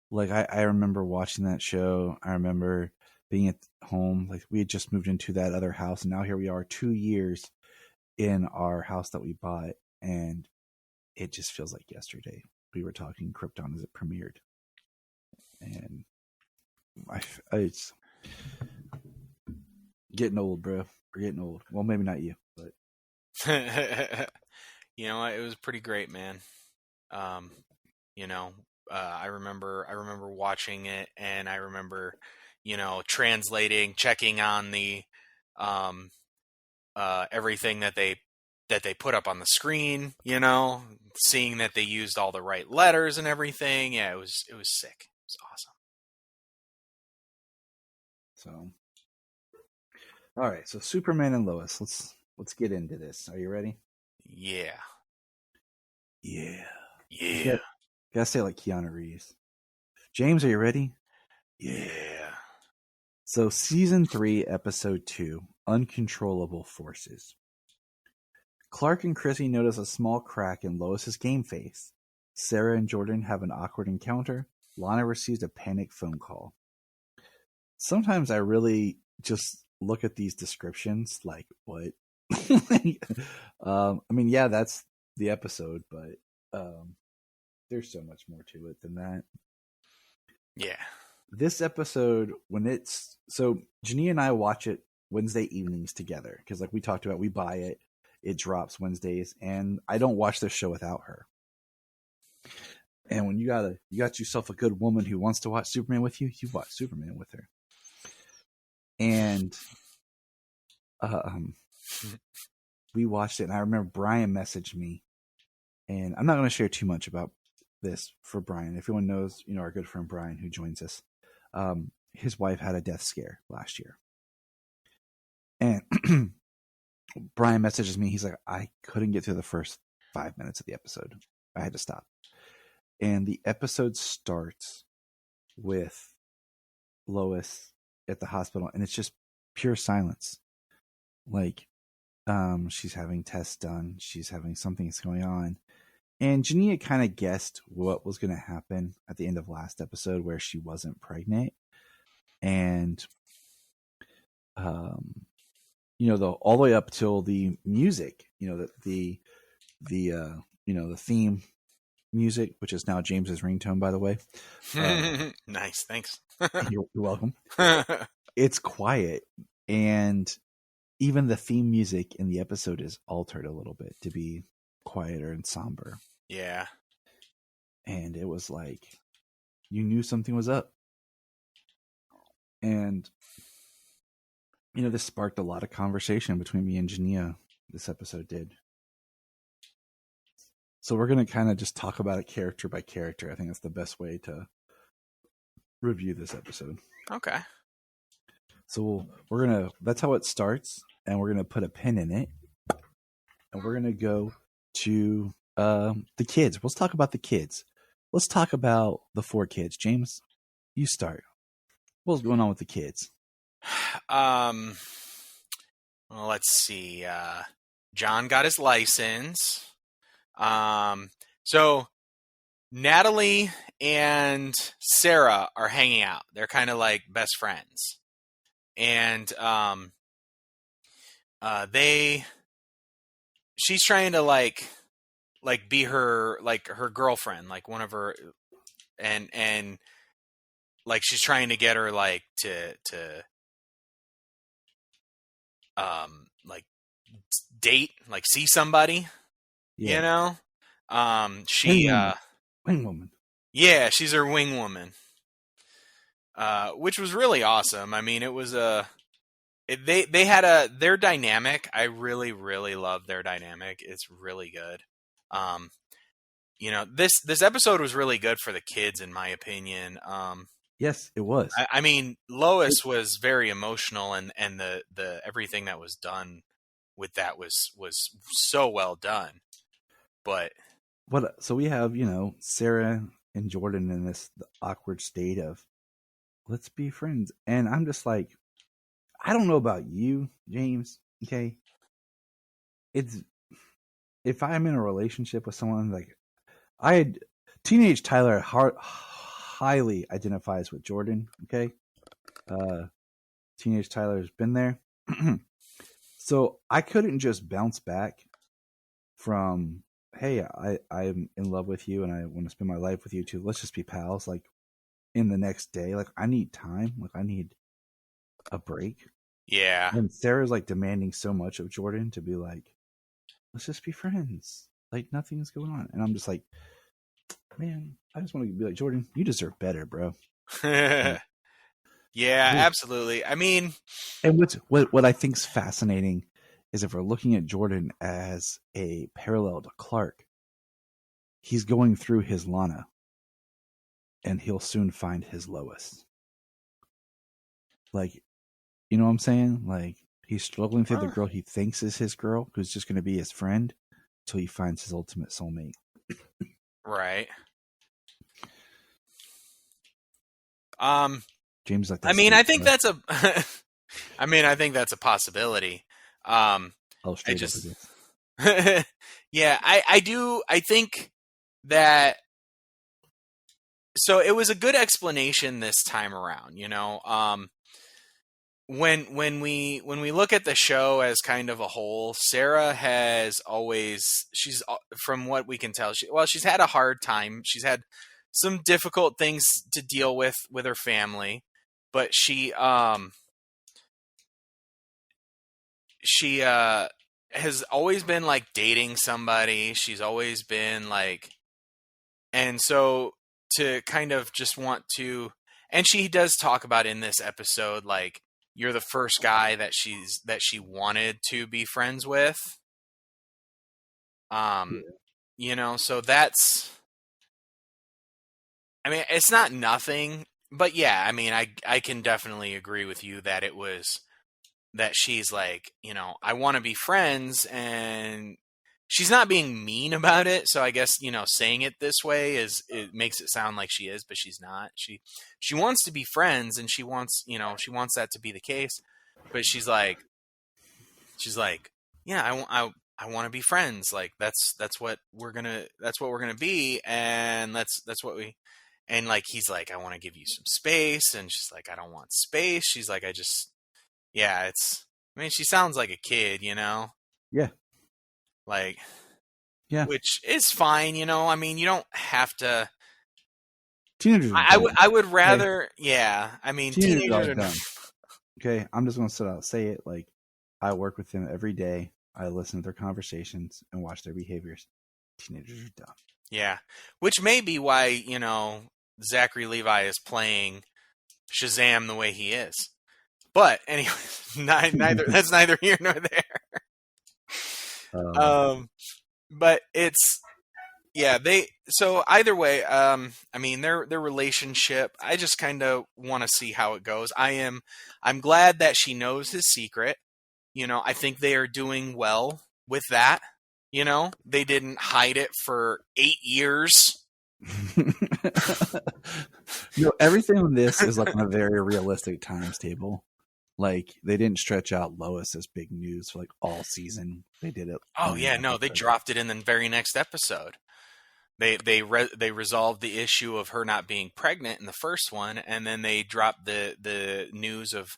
Like, I remember watching that show. I remember being at home. Like, we had just moved into that other house, and now here we are 2 years in our house that we bought, and it just feels like yesterday we were talking Krypton as it premiered. And it's getting old, bro. We're getting old. Well, maybe not you, but you know what? It was pretty great, man. I remember watching it, and I remember, translating, checking on the everything that they put up on the screen, seeing that they used all the right letters and everything. Yeah, it was sick. It was awesome. So, all right. So Superman and Lois, let's get into this. Are you ready? Yeah. Gotta say it like Keanu Reeves. James, are you ready? Yeah. So season 3, episode 2, Uncontrollable Forces. Clark and Chrissy notice a small crack in Lois's game face. Sarah and Jordan have an awkward encounter. Lana receives a panicked phone call. Sometimes I really just look at these descriptions like, what? I mean, yeah, that's the episode, but there's so much more to it than that. Yeah. This episode, so Janie and I watch it Wednesday evenings together, because like we talked about, we buy it It drops Wednesdays, and I don't watch this show without her. And when you got yourself a good woman who wants to watch Superman with you, you watch Superman with her. And we watched it, and I remember Brian messaged me, and I'm not going to share too much about this for Brian. If anyone knows, our good friend Brian who joins us, his wife had a death scare last year, and Brian messages me. He's like, I couldn't get through the first 5 minutes of the episode. I had to stop. And the episode starts with Lois at the hospital, and it's just pure silence. Like, she's having tests done. She's having something that's going on. And Jania kind of guessed what was going to happen at the end of last episode where she wasn't pregnant. And, all the way up till the music, the theme music, which is now James's ringtone, by the way. Nice. Thanks. You're welcome. It's quiet. And even the theme music in the episode is altered a little bit to be quieter and somber. Yeah. And it was like, you knew something was up. And, this sparked a lot of conversation between me and Jania. This episode did. So we're going to kind of just talk about it character by character. I think that's the best way to review this episode. Okay. So that's how it starts. And we're going to put a pin in it. And we're going to go to the kids. Let's talk about the kids. Let's talk about the 4 kids. James, you start. What's going on with the kids? Well, let's see. John got his license. So Natalie and Sarah are hanging out. They're kind of like best friends. And she's trying to like be her girlfriend, like one of her, and like she's trying to get her like to like date, like see somebody, she wing woman. Yeah, she's her wing woman, which was really awesome. I mean, it was they had their dynamic. I really, really love their dynamic. It's really good. This episode was really good for the kids, in my opinion. Yes, it was. I mean, Lois was very emotional, and the everything that was done with that was so well done. But so we have, Sarah and Jordan in the awkward state of, let's be friends. And I'm just like, I don't know about you, James. Okay. If I'm in a relationship with someone, like teenage Tyler highly identifies with Jordan. Okay. Teenage Tyler's been there. So I couldn't just bounce back from, hey, I'm in love with you and I want to spend my life with you too. Let's just be pals. Like in the next day, like I need time. Like I need a break. Yeah. And Sarah's like demanding so much of Jordan to be like, let's just be friends. Like nothing's going on. And I'm just like, man, I just want to be like, Jordan, you deserve better, bro. Yeah, absolutely. I mean, and what I think's fascinating is if we're looking at Jordan as a parallel to Clark, he's going through his Lana, and he'll soon find his Lois. Like, you know what I'm saying? Like, he's struggling through the girl he thinks is his girl, who's just going to be his friend, until he finds his ultimate soulmate. Right. James, like, I mean, I think that's I think that's a possibility. straight up. Yeah, I do. I think that. So it was a good explanation this time around. When we look at the show as kind of a whole, Sarah has always, from what we can tell, she's had a hard time. She's had some difficult things to deal with her family, but she has always been like dating somebody. She's always been like, and so to kind of just want to, and she does talk about in this episode, like, you're the first guy that she wanted to be friends with. You know, so that's, I mean, it's not nothing, but yeah, I mean, I can definitely agree with you that it was, that she's like, you know, I want to be friends, and she's not being mean about it. So I guess, you know, saying it this way it makes it sound like she is, but she's not. She wants to be friends, and she wants, you know, she wants that to be the case, but she's like, yeah, I want to be friends. Like that's what we're gonna be, and that's what we, and like he's like, I want to give you some space, and she's like, I don't want space. She's like, yeah, it's, I mean, she sounds like a kid, you know? Yeah. Like, yeah, which is fine, you know? I mean, you don't have to. Teenagers are dumb. I would rather, yeah. I mean, teenagers are dumb. Okay, I'm just going to say it. Like, I work with them every day. I listen to their conversations and watch their behaviors. Teenagers are dumb. Yeah. Which may be why, you know, Zachary Levi is playing Shazam the way he is. But anyway, neither that's neither here nor there. But it's, yeah, so either way, I mean, their relationship, I just kind of want to see how it goes. I'm glad that she knows his secret. You know, I think they are doing well with that. You know, they didn't hide it for 8 years. You know, everything in this is like on a very realistic times table. Like, they didn't stretch out Lois as big news for like all season. They did it. Oh yeah, no, they dropped it in the very next episode. They resolved the issue of her not being pregnant in the first one, and then they dropped the news of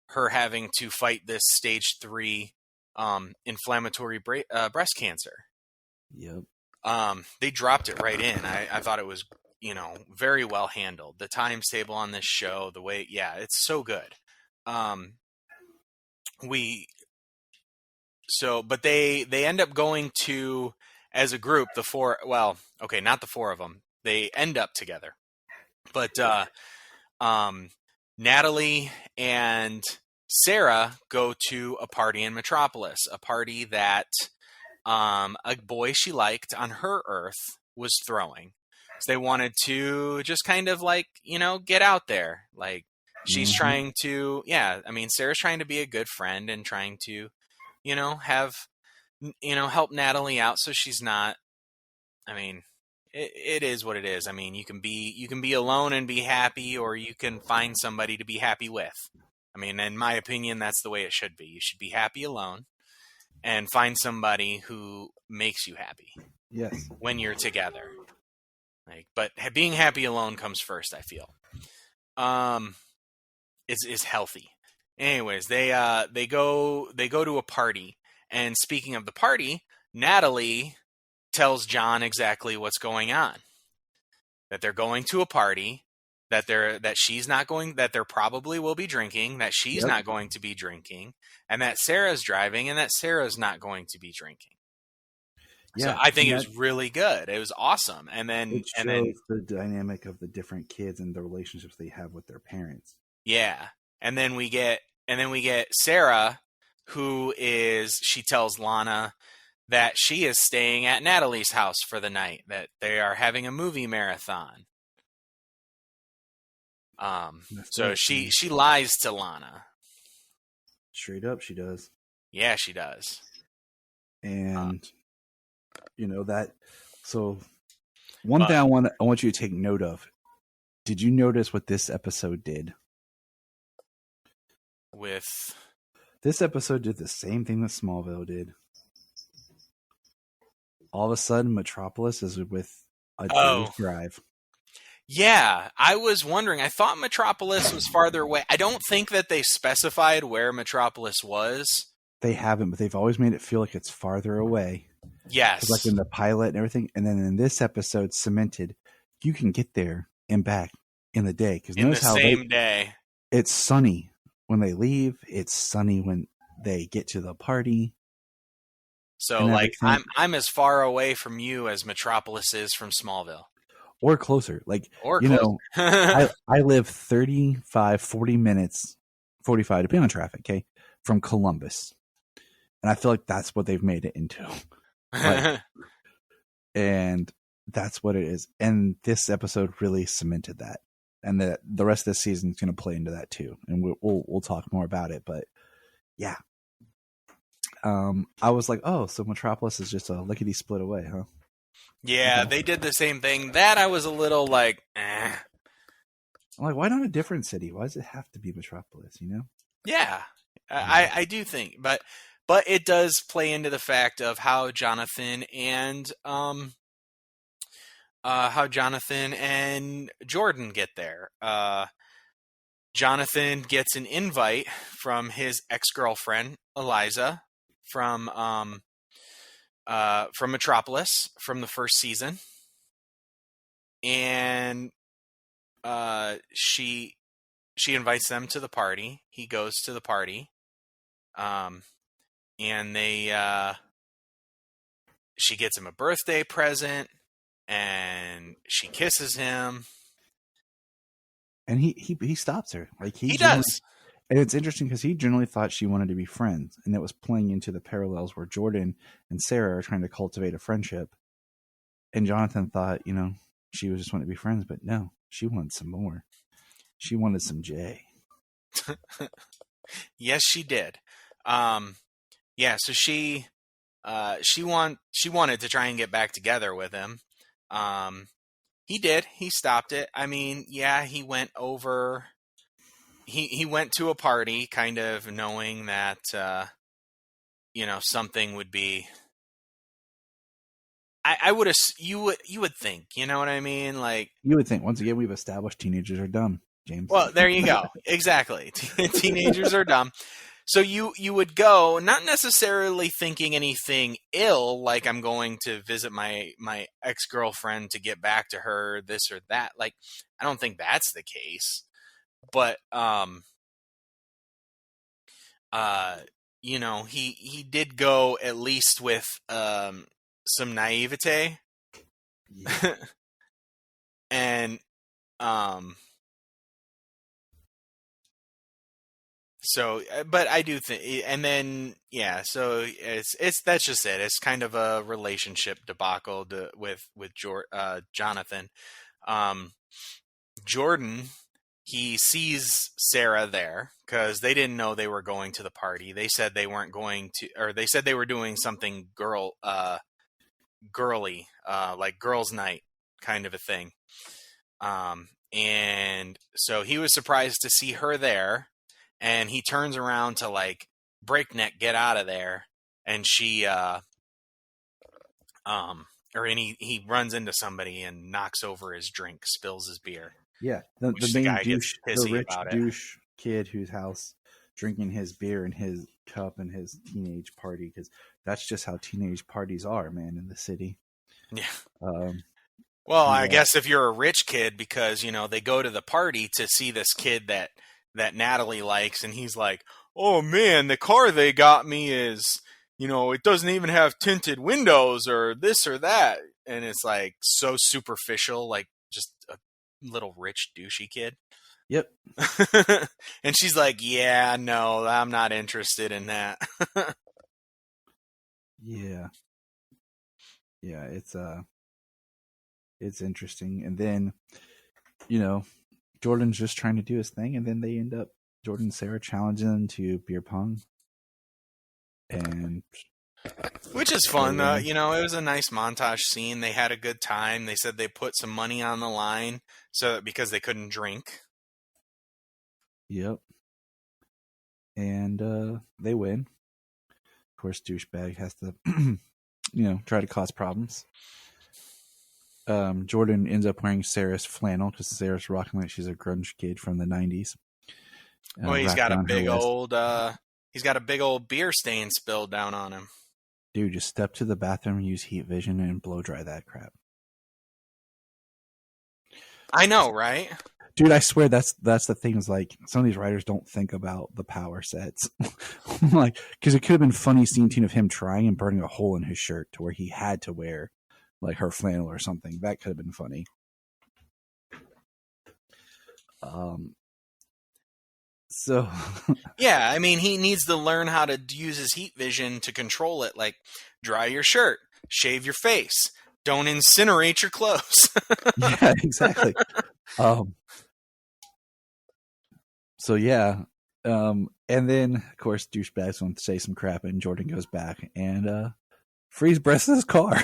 her having to fight this stage 3 inflammatory breast cancer. Yep. They dropped it right in. I thought it was, you know, very well handled. The times table on this show, the way, yeah, it's so good. But they end up going to, as a group, the four, well, okay, not the four of them. They end up together. But Natalie and Sarah go to a party in Metropolis, a party that a boy she liked on her Earth was throwing. So they wanted to just kind of like, you know, get out there. Like, she's trying to, yeah, I mean, Sarah's trying to be a good friend and trying to, you know, help Natalie out so she's not, I mean, it is what it is. I mean, you can be alone and be happy, or you can find somebody to be happy with. I mean, in my opinion, that's the way it should be. You should be happy alone and find somebody who makes you happy. Yes. When you're together. Like, but being happy alone comes first, I feel. Is healthy. Anyways, they go to a party, and speaking of the party, Natalie tells John exactly what's going on. That they're going to a party, that she's not going, that there probably will be drinking, that she's not going to be drinking, and that Sarah's driving, and that Sarah's not going to be drinking. Yeah, so I think it was really good. It was awesome. And then the dynamic of the different kids and the relationships they have with their parents. Yeah. And then we get Sarah, she tells Lana that she is staying at Natalie's house for the night, that they are having a movie marathon. So she lies to Lana. Straight up, she does. Yeah, she does. And you know that. So one thing I want you to take note of. Did you notice what this episode did? This episode did the same thing that Smallville did. All of a sudden, Metropolis is with a day's drive. Yeah, I was wondering. I thought Metropolis was farther away. I don't think that they specified where Metropolis was. They haven't, but they've always made it feel like it's farther away. Yes. Like in the pilot and everything. And then in this episode, cemented, you can get there and back in the day. Because in the same day. It's sunny when they leave. It's sunny when they get to the party. So And like everything. I'm as far away from you as Metropolis is from Smallville. Or closer. Like, Or you close. know, I live 35, 40 minutes, 45, depending on traffic, okay, from Columbus. And I feel like that's what they've made it into. Like, and that's what it is. And this episode really cemented that. And the rest of the season is going to play into that too. And we'll talk more about it. But yeah. I was like, oh, so Metropolis is just a lickety split away, huh? Yeah, Okay. they did the same thing. That I was a little like, eh. I'm like, why not a different city? Why does it have to be Metropolis, you know? Yeah, I do think, but it does play into the fact of how Jonathan and Jordan get there. Jonathan gets an invite from his ex-girlfriend Eliza from Metropolis from the first season, and she invites them to the party. He goes to the party, and she gets him a birthday present, and she kisses him. And he stops her. Like He does. And it's interesting because he generally thought she wanted to be friends, and it was playing into the parallels where Jordan and Sarah are trying to cultivate a friendship. And Jonathan thought, she was just wanting to be friends, but no, she wanted some more. She wanted some Jay. Yes, she did. Yeah, so she wanted to try and get back together with him. He did. He stopped it. I mean, yeah, he went over. He went to a party, kind of knowing that something would be. I would you would think, you know what I mean? Like, you would think, once again, we've established teenagers are dumb, James. Well, there you go. Exactly. Teenagers are dumb. So you would go, not necessarily thinking anything ill, like I'm going to visit my ex-girlfriend to get back to her, this or that. Like, I don't think that's the case. But he did go at least with some naivete. Yeah. And so, but I do think, and then yeah, so it's that's just it. It's kind of a relationship debacle with Jonathan. Jordan, he sees Sarah there because they didn't know they were going to the party. They said they weren't going to, or they said they were doing something girly, like girls' night kind of a thing. And so he was surprised to see her there, and he turns around to like breakneck get out of there, and she he runs into somebody and knocks over his drink, spills his beer. Yeah, the main douche, the rich douche kid whose house drinking his beer in his cup and his teenage party, because that's just how teenage parties are, man, in the city. Yeah. Well, I guess if you're a rich kid, because they go to the party to see this kid that Natalie likes, and he's like, "Oh man, the car they got me is, it doesn't even have tinted windows or this or that," and it's like so superficial, like just a little rich douchey kid. Yep. And she's like, "Yeah, no, I'm not interested in that." Yeah, it's interesting. And then, Jordan's just trying to do his thing, and then they end up Jordan and Sarah challenging him to beer pong, and which is fun. It was a nice montage scene. They had a good time. They said they put some money on the line because they couldn't drink. Yep. And they win. Of course, douchebag has to, try to cause problems. Jordan ends up wearing Sarah's flannel because Sarah's rocking like she's a grunge kid from the 90s. Well, he's got a big old beer stain spilled down on him. Dude, just step to the bathroom, use heat vision, and blow dry that crap. I know, right? Dude, I swear that's the thing is like some of these writers don't think about the power sets. Like, because it could have been funny scene of him trying and burning a hole in his shirt to where he had to wear like her flannel or something. That could have been funny. So Yeah, I mean, he needs to learn how to use his heat vision to control it. Like, dry your shirt, shave your face, don't incinerate your clothes. yeah, exactly. So yeah, and then of course douchebags want to say some crap, and Jordan goes back and freeze breaths his car.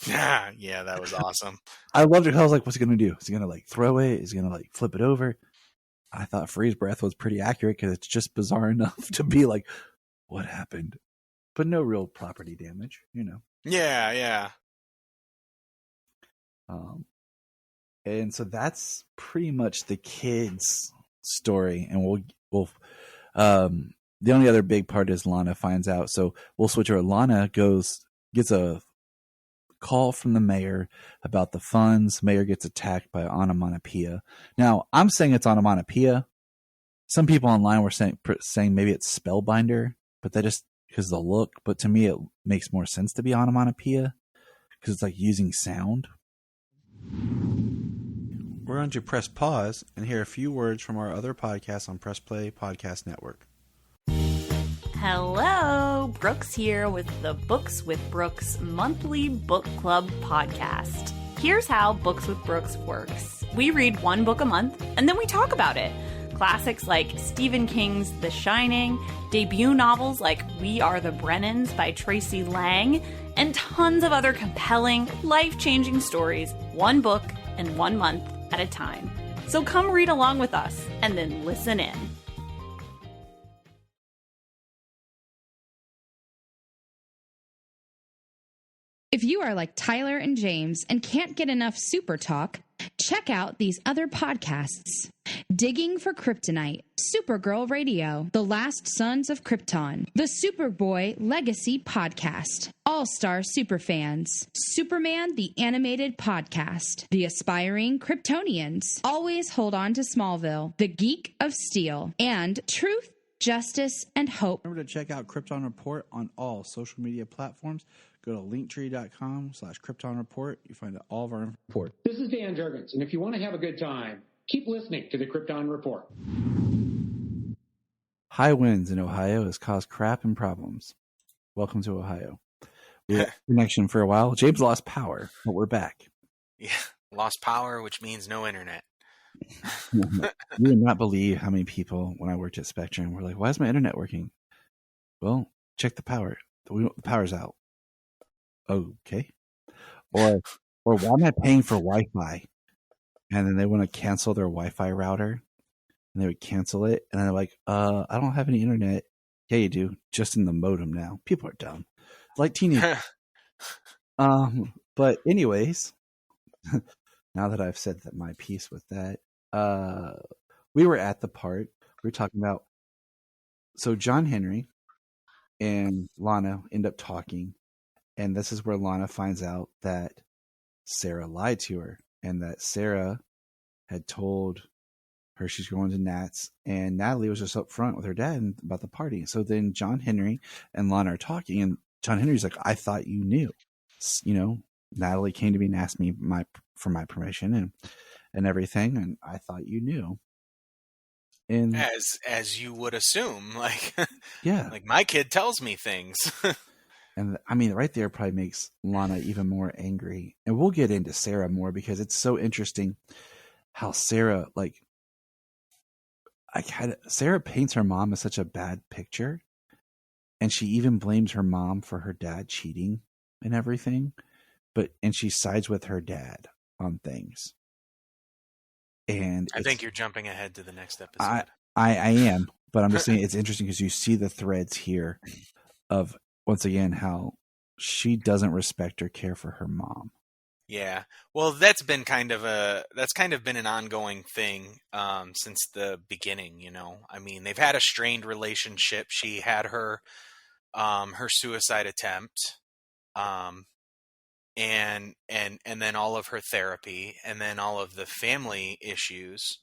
Yeah, that was awesome. I loved it. I was like, what's he gonna do? Is he gonna like throw it? Is he gonna like flip it over? I thought freeze breath was pretty accurate because it's just bizarre enough to be like, what happened? But no real property damage, you know. Yeah. And so that's pretty much the kids' story, and we'll the only other big part is Lana finds out. So we'll switch over. Lana gets a call from the mayor about the funds. Mayor gets attacked by onomatopoeia. Now I'm saying it's onomatopoeia. Some people online were saying maybe it's spellbinder, but that just because of the look. But to me, it makes more sense to be onomatopoeia because it's like using sound. We're going to press pause and hear a few words from our other podcasts on Press Play Podcast Network. Hello, Brooks here with the Books with Brooks monthly book club podcast. Here's how Books with Brooks works. We read one book a month and then we talk about it. Classics like Stephen King's The Shining, debut novels like We Are the Brennans by Tracy Lang, and tons of other compelling, life-changing stories, one book and 1 month at a time. So come read along with us and then listen in. If you are like Tyler and James and can't get enough super talk, check out these other podcasts. Digging for Kryptonite, Supergirl Radio, The Last Sons of Krypton, the Superboy Legacy Podcast, All-Star Superfans, Superman the Animated Podcast, The Aspiring Kryptonians, Always Hold On to Smallville, The Geek of Steel, and Truth, Justice, and Hope. Remember to check out Krypton Report on all social media platforms. Go to linktree.com/Krypton Report. You find all of our report. This is Dan Jurgens, and if you want to have a good time, keep listening to the Krypton Report. High winds in Ohio has caused crap and problems. Welcome to Ohio. We had connection for a while. James lost power, but we're back. Yeah, lost power, which means no internet. You would not believe how many people, when I worked at Spectrum, were like, why is my internet working? Well, check the power. The power's out. Okay. Or why am I paying for Wi-Fi? And then they want to cancel their Wi-Fi router, and they would cancel it, and they're like, I don't have any internet. Yeah, you do. Just in the modem now. People are dumb. Like teenagers. But anyways, now that I've said that my piece with that, we were at the part. We were talking about, so John Henry and Lana end up talking, and this is where Lana finds out that Sarah lied to her, and that Sarah had told her she's going to Nat's, and Natalie was just up front with her dad about the party. So then John Henry and Lana are talking, and John Henry's like, I thought you knew. You know, Natalie came to me and asked me for my permission and everything, and I thought you knew. And As you would assume, like, yeah, like my kid tells me things. And I mean, right there probably makes Lana even more angry. And we'll get into Sarah more because it's so interesting how Sarah, like, Sarah paints her mom as such a bad picture. And she even blames her mom for her dad cheating and everything. And she sides with her dad on things. And I think you're jumping ahead to the next episode. I am, but I'm just saying it's interesting because you see the threads here of, once again, how she doesn't respect or care for her mom. Yeah. Well, that's kind of been an ongoing thing since the beginning, you know. I mean, they've had a strained relationship. She had her suicide attempt. and then all of her therapy, and then all of the family issues.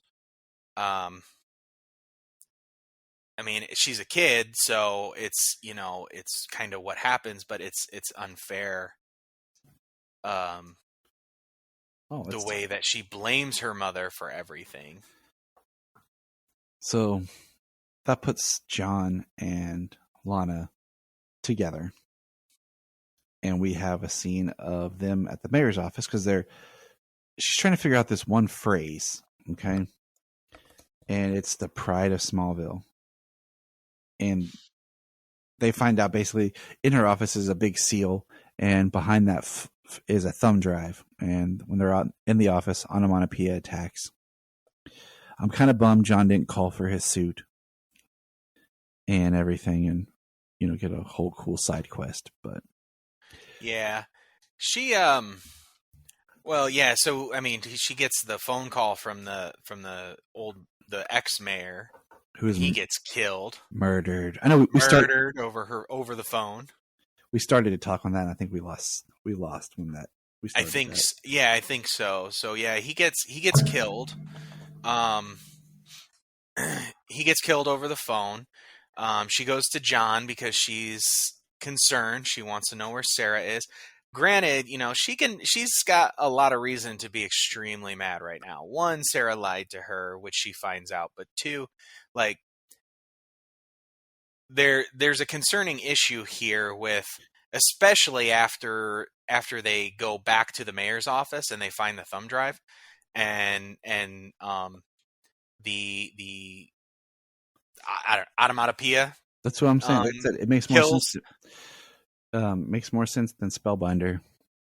I mean, she's a kid, so it's, it's kind of what happens, but it's unfair. The way that she blames her mother for everything. So that puts John and Lana together. And we have a scene of them at the mayor's office because she's trying to figure out this one phrase, okay? And it's the pride of Smallville. And they find out basically in her office is a big seal, and behind that is a thumb drive. And when they're out in the office, onomatopoeia attacks. I'm kind of bummed John didn't call for his suit and everything, and get a whole cool side quest. But yeah, she well, yeah. So I mean, she gets the phone call from the ex-mayor. He gets killed, murdered. I know we started over the phone. We started to talk on that, and I think we lost when that we started. I think so. So yeah, he gets killed. He gets killed over the phone. She goes to John because she's concerned. She wants to know where Sarah is. Granted, she's got a lot of reason to be extremely mad right now. One, Sarah lied to her, which she finds out. But two, like, there's a concerning issue here with, especially after they go back to the mayor's office and they find the thumb drive and the onomatopoeia. That's what I'm saying. It makes more sense. Makes more sense than Spellbinder.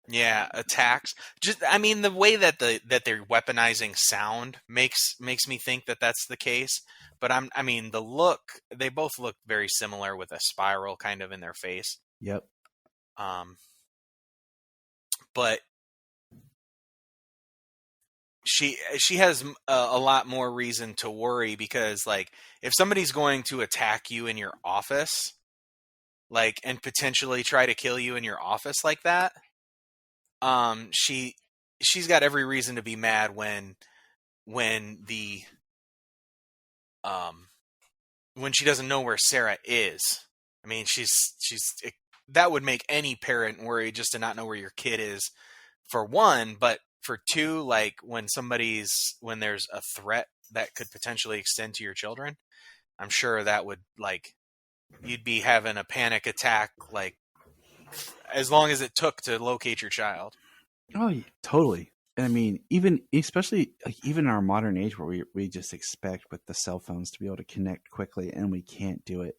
Yeah, attacks. Just, I mean, the way that they're weaponizing sound makes me think that that's the case. But the look, they both look very similar with a spiral kind of in their face. Yep. But she has a lot more reason to worry because, like, if somebody's going to attack you in your office, like, and potentially try to kill you in your office like that, she's got every reason to be mad when she doesn't know where Sarah is. I mean, that would make any parent worry just to not know where your kid is, for one, but for two, like, when there's a threat that could potentially extend to your children, I'm sure that would, like, you'd be having a panic attack, like, as long as it took to locate your child. Oh, yeah, totally. And I mean, especially in our modern age where we just expect with the cell phones to be able to connect quickly, and we can't do it.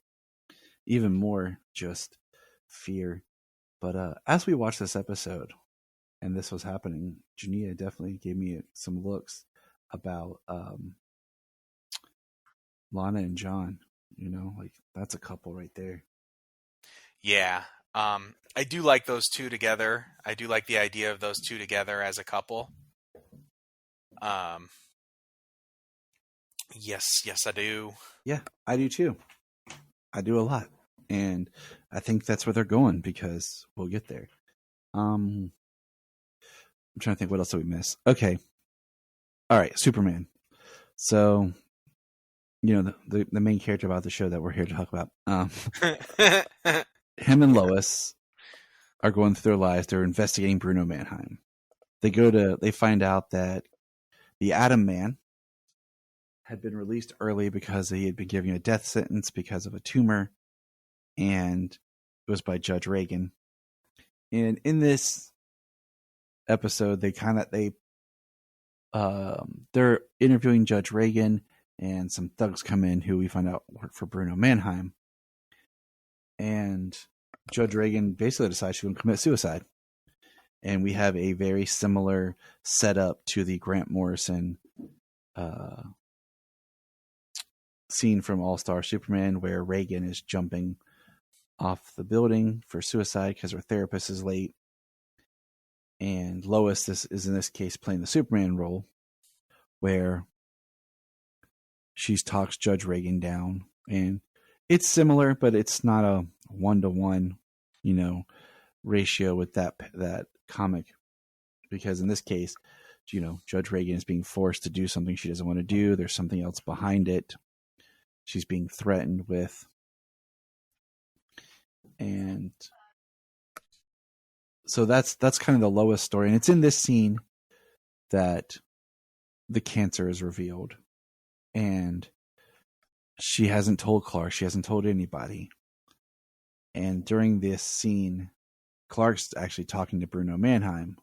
Even more just fear. But as we watched this episode and this was happening, Jania definitely gave me some looks about Lana and John. Like, that's a couple right there. Yeah. I do like those two together. I do like the idea of those two together as a couple. Yes, I do. Yeah, I do too. I do a lot. And I think that's where they're going, because we'll get there. I'm trying to think, what else did we miss? Okay. All right, Superman. So, the main character about the show that we're here to talk about. Him and Lois are going through their lives. They're investigating Bruno Mannheim. They find out that the Atom Man had been released early because he had been given a death sentence because of a tumor, and it was by Judge Reagan. And in this episode, they're interviewing Judge Reagan, and some thugs come in who we find out work for Bruno Mannheim. And Judge Reagan basically decides she's going to commit suicide. And we have a very similar setup to the Grant Morrison scene from All-Star Superman, where Reagan is jumping off the building for suicide because her therapist is late. And Lois is in this case playing the Superman role, where she talks Judge Reagan down. And it's similar, but it's not a 1-to-1, ratio with that comic, because in this case, Judge Reagan is being forced to do something she doesn't want to do. There's something else behind it. She's being threatened with. And so that's kind of the lowest story. And it's in this scene that the cancer is revealed. And she hasn't told Clark. She hasn't told anybody. And during this scene, Clark's actually talking to Bruno Mannheim.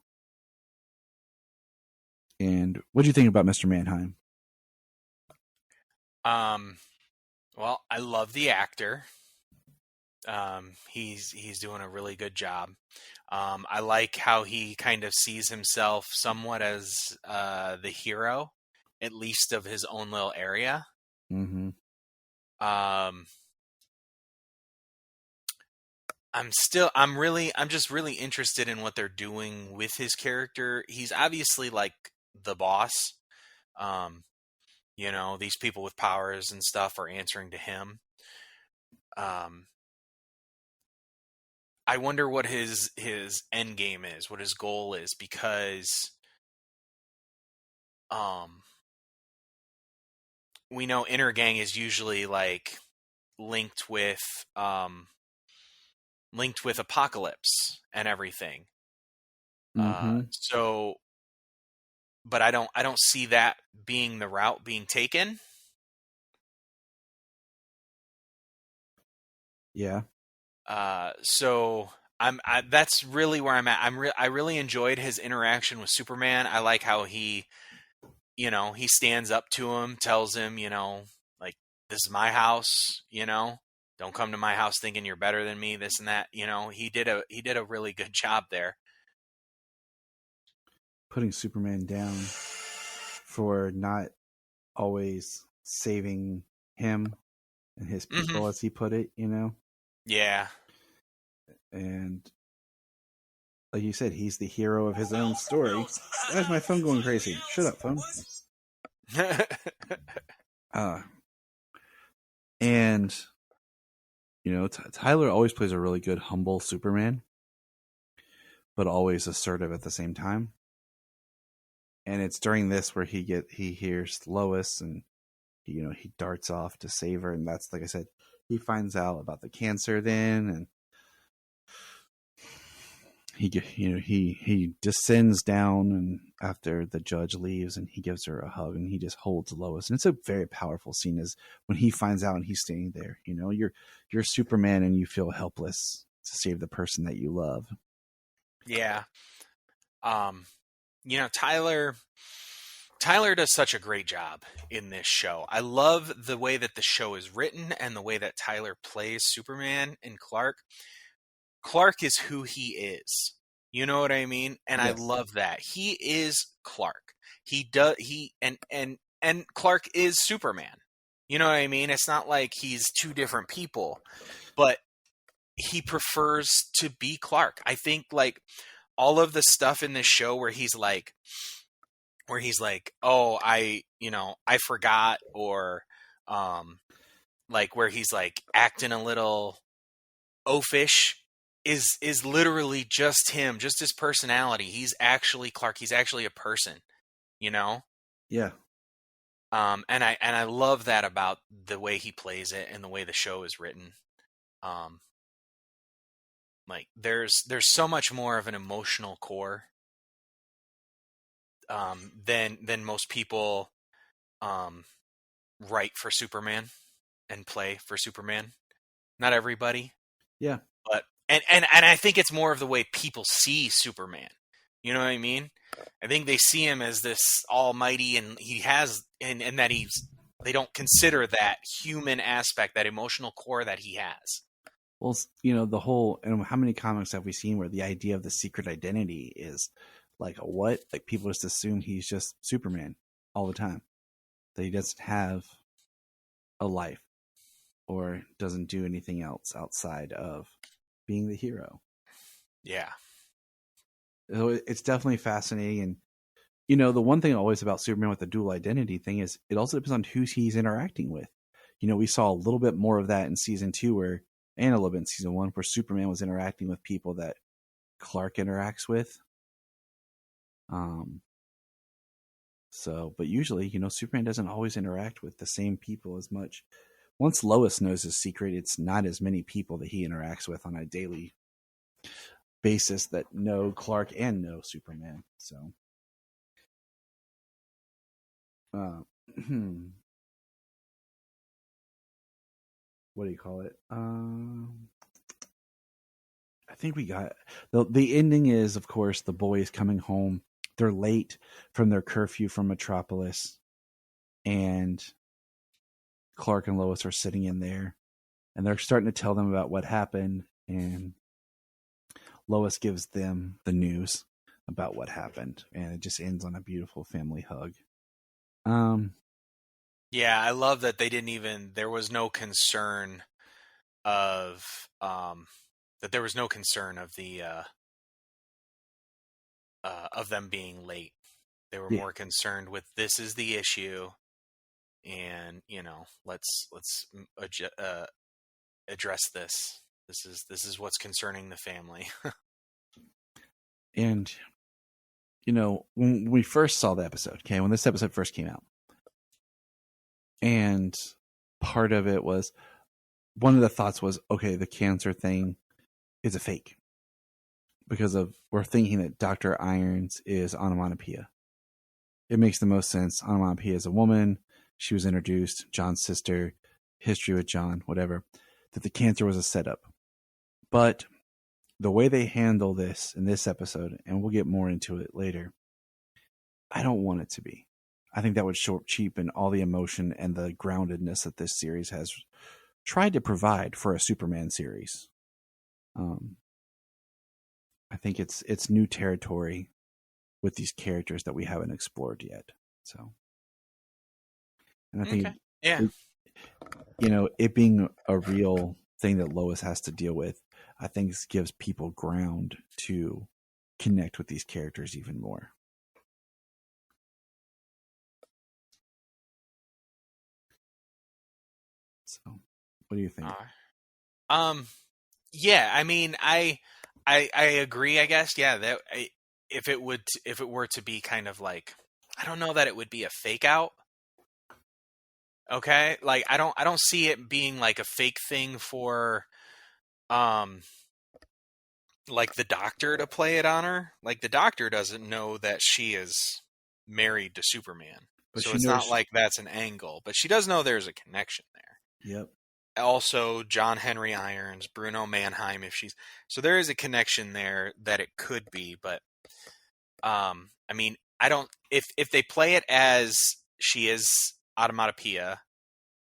And what do you think about Mr. Mannheim? Well, I love the actor. He's doing a really good job. I like how he kind of sees himself somewhat as the hero, at least of his own little area. Mm-hmm. I'm just really interested in what they're doing with his character. He's obviously like the boss. These people with powers and stuff are answering to him. I wonder what his end game is, what his goal is, because we know Inner Gang is usually like linked with Apocalypse and everything. Mm-hmm. But I don't see that being the route being taken. Yeah. So that's really where I'm at. I really enjoyed his interaction with Superman. I like how he stands up to him, tells him, like, this is my house, don't come to my house thinking you're better than me, this and that. He did a really good job there. Putting Superman down for not always saving him and his people, Mm-hmm. as he put it, Yeah. And like you said, he's the hero of his own story. Why is my phone going crazy? Shut up, phone. And Tyler always plays a really good, humble Superman, but always assertive at the same time. And it's during this where he hears Lois, and he darts off to save her, and that's, like I said, he finds out about the cancer then, and he descends down, and after the judge leaves, and he gives her a hug, and he just holds Lois, and it's a very powerful scene. As when he finds out and he's standing there, you're Superman, and you feel helpless to save the person that you love. Yeah. Tyler does such a great job in this show. I love the way that the show is written and the way that Tyler plays Superman and Clark. Clark is who he is. You know what I mean? And yes. I love that. He is Clark. And Clark is Superman. You know what I mean? It's not like he's two different people, but he prefers to be Clark. I think like all of the stuff in this show where he's like, oh, I forgot, or like where he's like acting a little oafish is literally just him, just his personality. He's actually Clark. He's actually a person, Yeah. And I love that about the way he plays it and the way the show is written. Like there's so much more of an emotional core than most people write for Superman and play for Superman. Not everybody. Yeah. But and I think it's more of the way people see Superman. You know what I mean? I think they see him as this almighty, and he has and that they don't consider that human aspect, that emotional core that he has. Well, the whole, and how many comics have we seen where the idea of the secret identity is like a what? Like people just assume he's just Superman all the time. That he doesn't have a life or doesn't do anything else outside of being the hero. Yeah. So it's definitely fascinating. And, the one thing always about Superman with the dual identity thing is it also depends on who he's interacting with. We saw a little bit more of that in season 2 and a little bit in season 1 where Superman was interacting with people that Clark interacts with. So, but usually, Superman doesn't always interact with the same people as much. Once Lois knows his secret, it's not as many people that he interacts with on a daily basis that know Clark and know Superman. So, what do you call it? I think we got the ending is, of course, the boys coming home. They're late from their curfew from Metropolis, and Clark and Lois are sitting in there, and they're starting to tell them about what happened, and Lois gives them the news about what happened, and it just ends on a beautiful family hug. Yeah, I love that they didn't even. There was no concern of that. There was no concern of the of them being late. They were more concerned with this is the issue, and let's address this. This is what's concerning the family. And when we first saw the episode, okay, when this episode first came out, and part of it was, one of the thoughts was, okay, the cancer thing is a fake because we're thinking that Dr. Irons is onomatopoeia. It makes the most sense. Onomatopoeia is a woman. She was introduced, John's sister, history with John, whatever, that the cancer was a setup. But the way they handle this in this episode, and we'll get more into it later, I don't want it to be. I think that would cheapen all the emotion and the groundedness that this series has tried to provide for a Superman series. I think it's new territory with these characters that we haven't explored yet. So, and I think, it being a real thing that Lois has to deal with, I think this gives people ground to connect with these characters even more. So, what do you think? Yeah, I mean, I agree. I guess, yeah. That if it were to be kind of like, I don't know that it would be a fake out. Okay, like I don't see it being like a fake thing for, like the Doctor to play it on her. Like the Doctor doesn't know that she is married to Superman, but so it's not like that's an angle. But she does know there's a connection there. Yep. Also, John Henry Irons, Bruno Mannheim. So there is a connection there that it could be, but I mean, I don't. If they play it as she is onomatopoeia,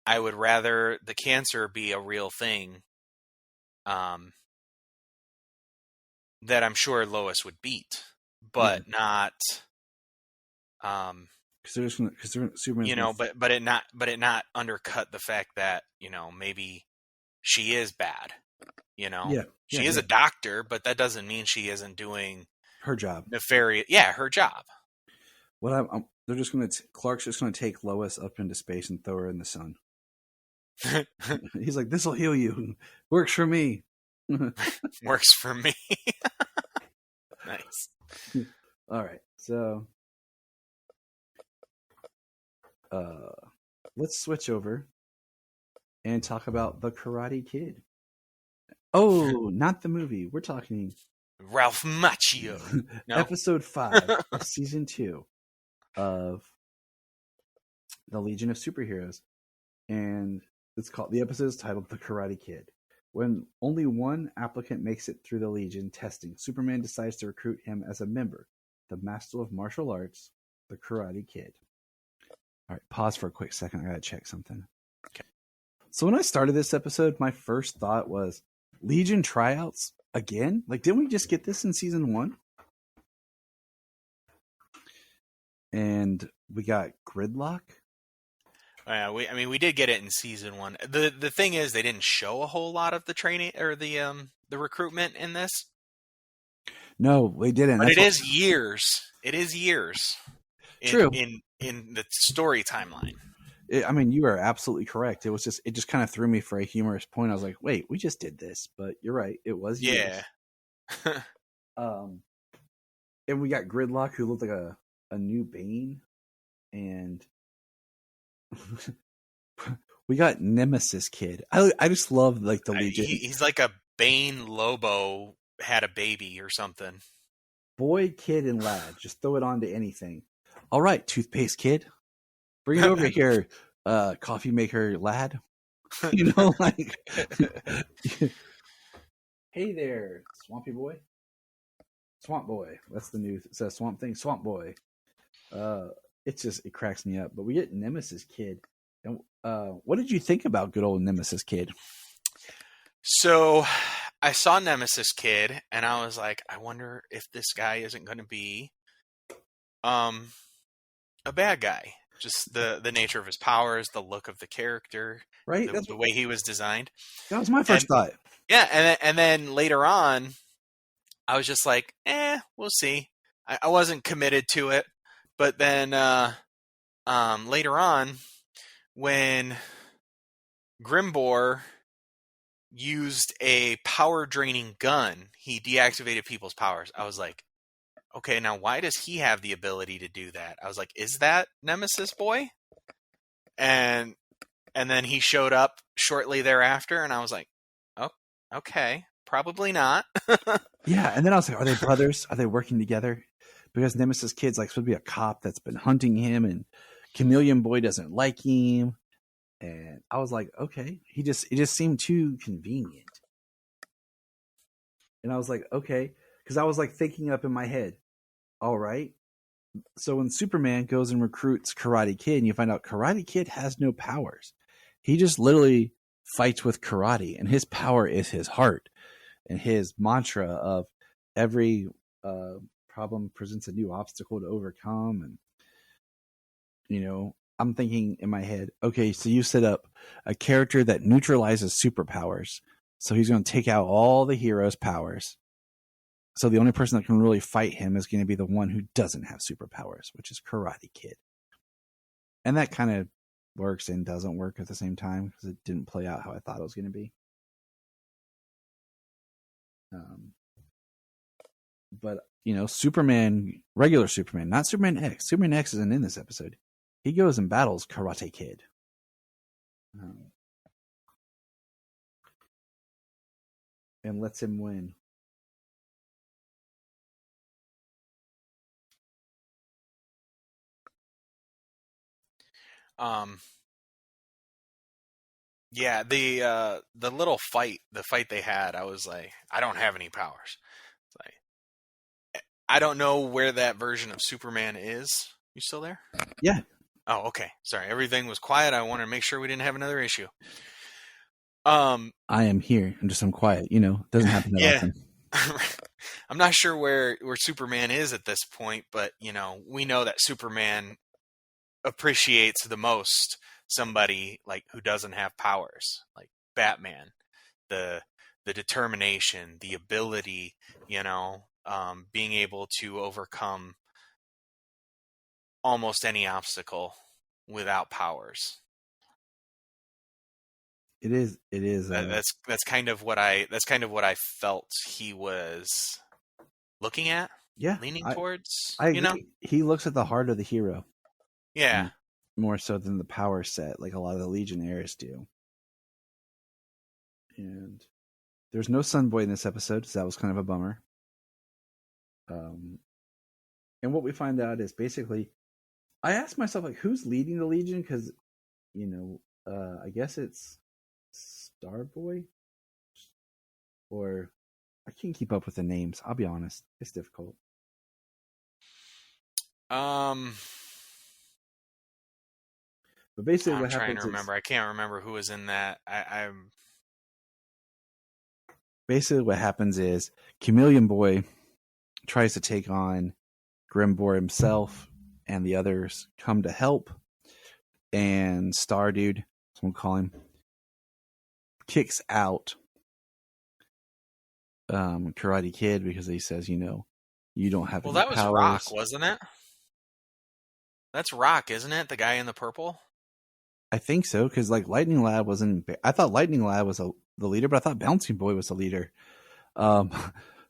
I would rather the cancer be a real thing. That I'm sure Lois would beat, but not. Because Superman, but it not undercut the fact that maybe she is bad. She is a doctor, but that doesn't mean she isn't doing her job. Nefarious, her job. They're just going to Clark's just going to take Lois up into space and throw her in the sun. He's like, "This will heal you. Works for me." Works for me. Nice. All right, so let's switch over and talk about The Karate Kid. Oh, not the movie. We're talking Ralph Macchio. No? Episode 5 of Season 2 of The Legion of Superheroes. And the episode is titled The Karate Kid. When only one applicant makes it through the Legion testing, Superman decides to recruit him as a member, the Master of Martial Arts, the Karate Kid. All right, pause for a quick second. I gotta check something. Okay. So when I started this episode, my first thought was, Legion tryouts again? Like, didn't we just get this in season 1? And we got Gridlock. Yeah, we did get it in season 1. The thing is, they didn't show a whole lot of the training or the recruitment in this. No, they didn't. But it is years. It is years. True. In the story timeline. You are absolutely correct. It just kind of threw me for a humorous point. I was like, wait, we just did this, but you're right. It was years. Yeah. And we got Gridlock, who looked like a new Bane, and we got Nemesis Kid. I just love like the Legion. He's like a Bane Lobo had a baby or something. Boy, kid, and lad. Just throw it on to anything. All right, toothpaste kid. Bring it over here, coffee maker lad. You know, like, hey there, Swampy Boy. Swamp Boy. That's the new. It says Swamp thing. Swamp Boy. It cracks me up. But we get Nemesis Kid. And what did you think about good old Nemesis Kid? So I saw Nemesis Kid, and I was like, I wonder if this guy isn't going to be a bad guy. Just the nature of his powers, the look of the character, right? The way he was designed. That was my first thought. Yeah, and then later on, I was just like, we'll see. I wasn't committed to it, but then later on, when Grimbor used a power draining gun, he deactivated people's powers. I was like, okay, now why does he have the ability to do that? I was like, is that Nemesis Boy? And then he showed up shortly thereafter, and I was like, oh, okay, probably not. Yeah, and then I was like, are they brothers? Are they working together? Because Nemesis Kid's like supposed to be a cop that's been hunting him, and Chameleon Boy doesn't like him. And I was like, okay, it just seemed too convenient. And I was like, okay, because I was like thinking up in my head, all right. So when Superman goes and recruits Karate Kid, and you find out Karate Kid has no powers, he just literally fights with karate, and his power is his heart, and his mantra of every problem presents a new obstacle to overcome. And you know, I'm thinking in my head, okay, so you set up a character that neutralizes superpowers. So he's going to take out all the heroes' powers. So the only person that can really fight him is going to be the one who doesn't have superpowers, which is Karate Kid. And that kind of works and doesn't work at the same time because it didn't play out how I thought it was going to be. But, you know, Superman, regular Superman, not Superman X. Superman X isn't in this episode. He goes and battles Karate Kid. And lets him win. Yeah, the little fight, the fight they had, I was like, I don't have any powers. It's like, I don't know where that version of Superman is. You still there? Yeah. Oh, okay. Sorry, everything was quiet. I wanted to make sure we didn't have another issue. I am here. I'm quiet. You know, it doesn't happen that often. I'm not sure where Superman is at this point, but you know, we know that Superman appreciates the most somebody like who doesn't have powers, like Batman. The determination, the ability, you know, being able to overcome almost any obstacle without powers. It is. That's kind of what I felt he was looking at. Yeah, leaning towards. I you know, he looks at the heart of the hero. Yeah, more so than the power set, like a lot of the Legionnaires do. And there's no Sun Boy in this episode, so that was kind of a bummer. And what we find out is basically, I asked myself, like, who's leading the Legion? Because, you know, I guess it's Starboy, or I can't keep up with the names. I'll be honest, it's difficult. But basically, I'm what trying happens to remember. I can't remember who was in that. I'm basically what happens is Chameleon Boy tries to take on Grimbor himself, and the others come to help. And Star Dude, as we'll call him, kicks out Karate Kid because he says, you know, you don't have. Well, any that was powers. Rock, wasn't it? That's Rock, isn't it? The guy in the purple. I think so, because like Lightning Lad wasn't. I thought Lightning Lad was the leader, but I thought Bouncing Boy was the leader.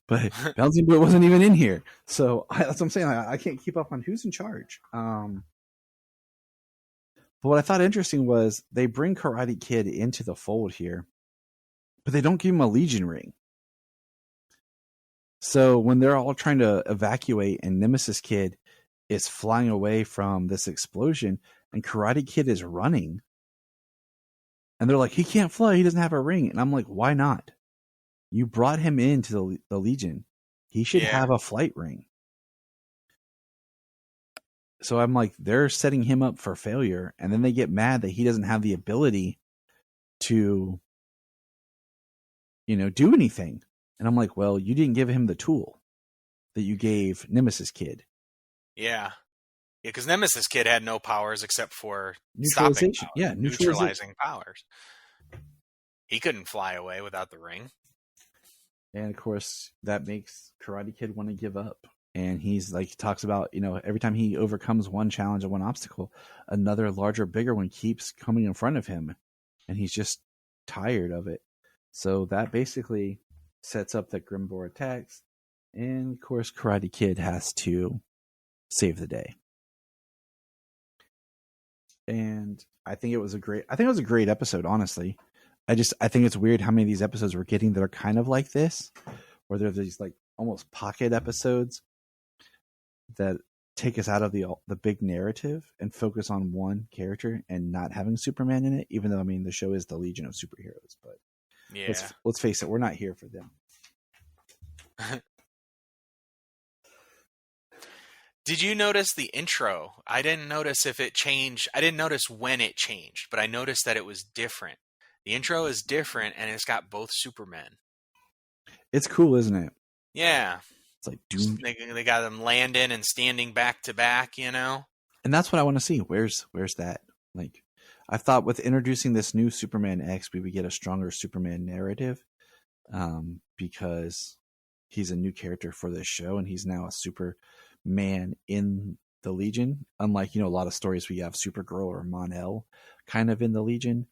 But Bouncing Boy wasn't even in here. So that's what I'm saying. I can't keep up on who's in charge. But what I thought interesting was they bring Karate Kid into the fold here, but they don't give him a Legion ring. So when they're all trying to evacuate and Nemesis Kid is flying away from this explosion and Karate Kid is running, and they're like, he can't fly, he doesn't have a ring. And I'm like, why not? You brought him into the Legion. He should have a flight ring. So I'm like, they're setting him up for failure, and then they get mad that he doesn't have the ability to, do anything. And I'm like, well, you didn't give him the tool that you gave Nemesis Kid. Yeah. Yeah, because Nemesis Kid had no powers except for neutralization. Stopping powers, Yeah, neutralizing powers. He couldn't fly away without the ring. And of course, that makes Karate Kid want to give up. And he's like, he talks about, every time he overcomes one challenge or one obstacle, another larger, bigger one keeps coming in front of him. And he's just tired of it. So that basically sets up that Grimbor attacks. And of course, Karate Kid has to save the day. And I think it was a great episode, honestly. I think it's weird how many of these episodes we're getting that are kind of like this, where they're these like almost pocket episodes that take us out of the big narrative and focus on one character and not having Superman in it, even though, the show is the Legion of Superheroes. But let's face it, we're not here for them. Did you notice the intro? I didn't notice if it changed. I didn't notice when it changed, but I noticed that it was different. The intro is different, and it's got both Supermen. It's cool, isn't it? Yeah. It's like Doom. They got them landing and standing back to back, And that's what I want to see. Where's that? Like, I thought with introducing this new Superman X, we would get a stronger Superman narrative, because he's a new character for this show, and he's now a Superman in the Legion. Unlike, a lot of stories we have Supergirl or Mon-El kind of in the Legion.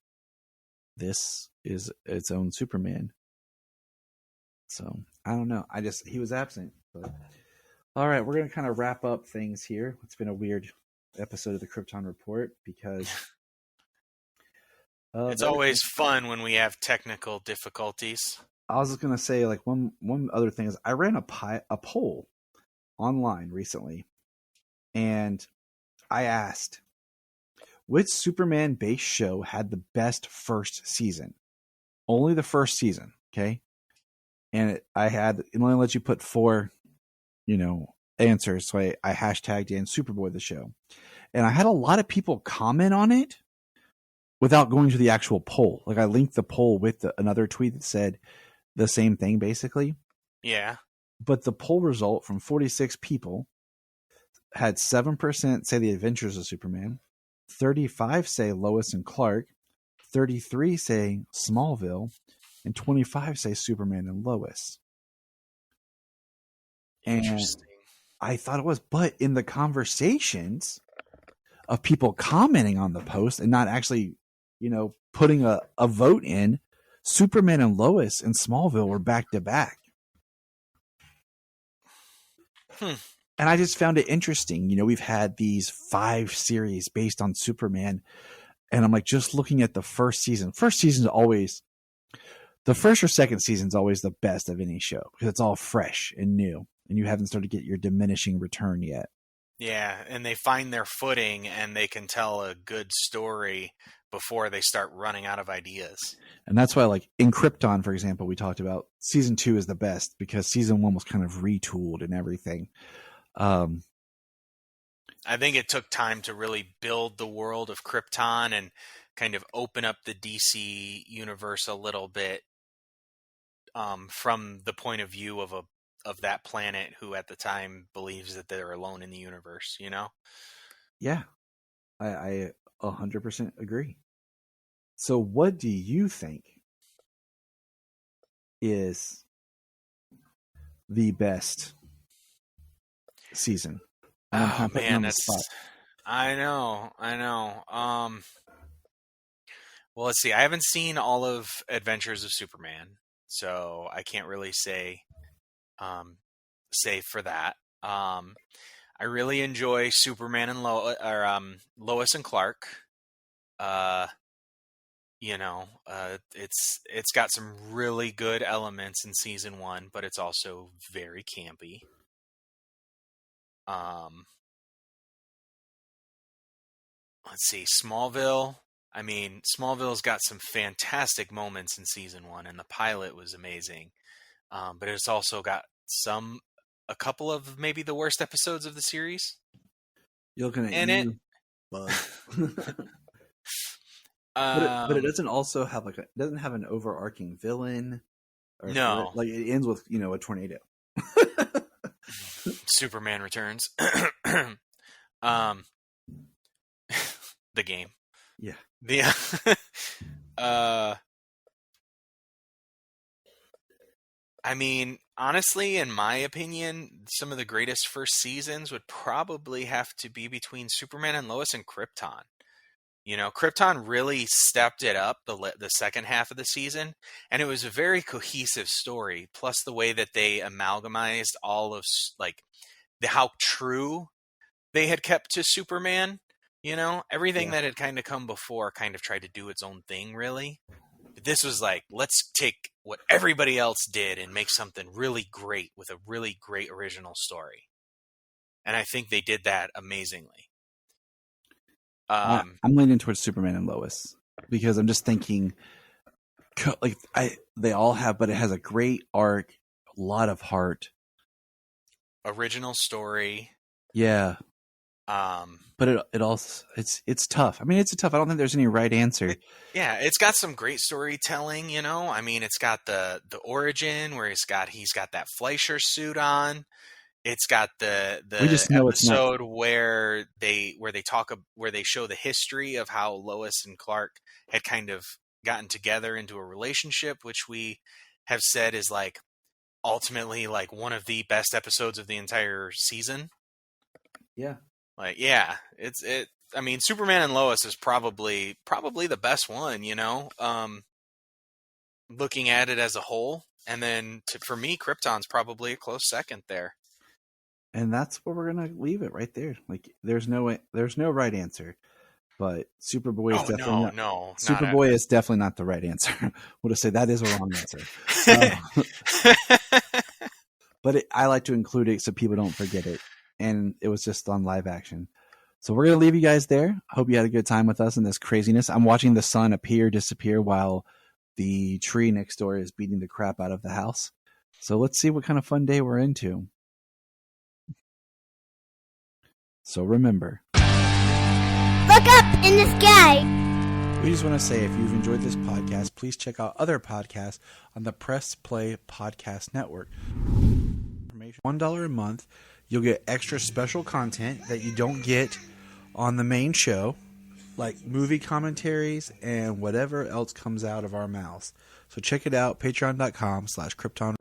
This is its own Superman. So I don't know. He was absent. But all right, we're gonna kind of wrap up things here. It's been a weird episode of the Krypton Report because it's always fun when we have technical difficulties. I was just gonna say, like, one other thing is I ran a poll online recently, and I asked, which Superman-based show had the best first season? Only the first season, okay? And it only lets you put 4, answers. So I hashtagged in Superboy the show. And I had a lot of people comment on it without going to the actual poll. Like, I linked the poll with another tweet that said the same thing, basically. Yeah. But the poll result from 46 people had 7% say The Adventures of Superman, 35 say Lois and Clark, 33 say Smallville, and 25 say Superman and Lois. Interesting. And I thought it was, but in the conversations of people commenting on the post and not actually, putting a vote in, Superman and Lois and Smallville were back to back. And I just found it interesting. We've had these 5 series based on Superman, and I'm like, just looking at the first season. First season's always, the first or second season's always the best of any show because it's all fresh and new, and you haven't started to get your diminishing return yet. Yeah, and they find their footing, and they can tell a good story before they start running out of ideas. And that's why, like, in Krypton, for example, we talked about season 2 is the best because season 1 was kind of retooled and everything. I think it took time to really build the world of Krypton and kind of open up the DC universe a little bit, from the point of view of that planet who at the time believes that they're alone in the universe, Yeah, I 100% agree. So what do you think is the best season? Oh man, I know. Well, let's see. I haven't seen all of Adventures of Superman, so I can't really say save for that. I really enjoy Superman and Lois and Clark. It's got some really good elements in season 1, but it's also very campy. Let's see, Smallville. I mean, Smallville's got some fantastic moments in season 1, and the pilot was amazing. But it's also got a couple of maybe the worst episodes of the series. You're looking at bud. But it doesn't also have doesn't have an overarching villain. No, it ends with a tornado. Superman Returns. The game. Yeah. I mean, honestly, in my opinion, some of the greatest first seasons would probably have to be between Superman and Lois and Krypton. Krypton really stepped it up the second half of the season, and it was a very cohesive story. Plus, the way that they amalgamized all of how true they had kept to Superman. Everything that had kind of come before kind of tried to do its own thing, really. But this was like, let's take what everybody else did and make something really great with a really great original story. And I think they did that amazingly. I'm leaning towards Superman and Lois because I'm just thinking, they all have, but it has a great arc, a lot of heart, original story. Yeah. But it also it's tough. I mean, it's tough. I don't think there's any right answer. It's got some great storytelling. I mean, it's got the origin where he's got that Fleischer suit on. It's got the episode where they show the history of how Lois and Clark had kind of gotten together into a relationship, which we have said is ultimately one of the best episodes of the entire season. Yeah. I mean, Superman and Lois is probably the best one, looking at it as a whole. And then for me, Krypton's probably a close second there. And that's where we're going to leave it right there. There's no right answer, but Superboy is definitely Superboy is definitely not the right answer. We'll just say that is a wrong answer. But I like to include it so people don't forget it. And it was just on live action. So we're going to leave you guys there. Hope you had a good time with us in this craziness. I'm watching the sun disappear while the tree next door is beating the crap out of the house. So let's see what kind of fun day we're into. So remember, look up in the sky. We just want to say, if you've enjoyed this podcast, please check out other podcasts on the Press Play Podcast Network. $1 a month. You'll get extra special content that you don't get on the main show, like movie commentaries and whatever else comes out of our mouths. So check it out, patreon.com/Krypton.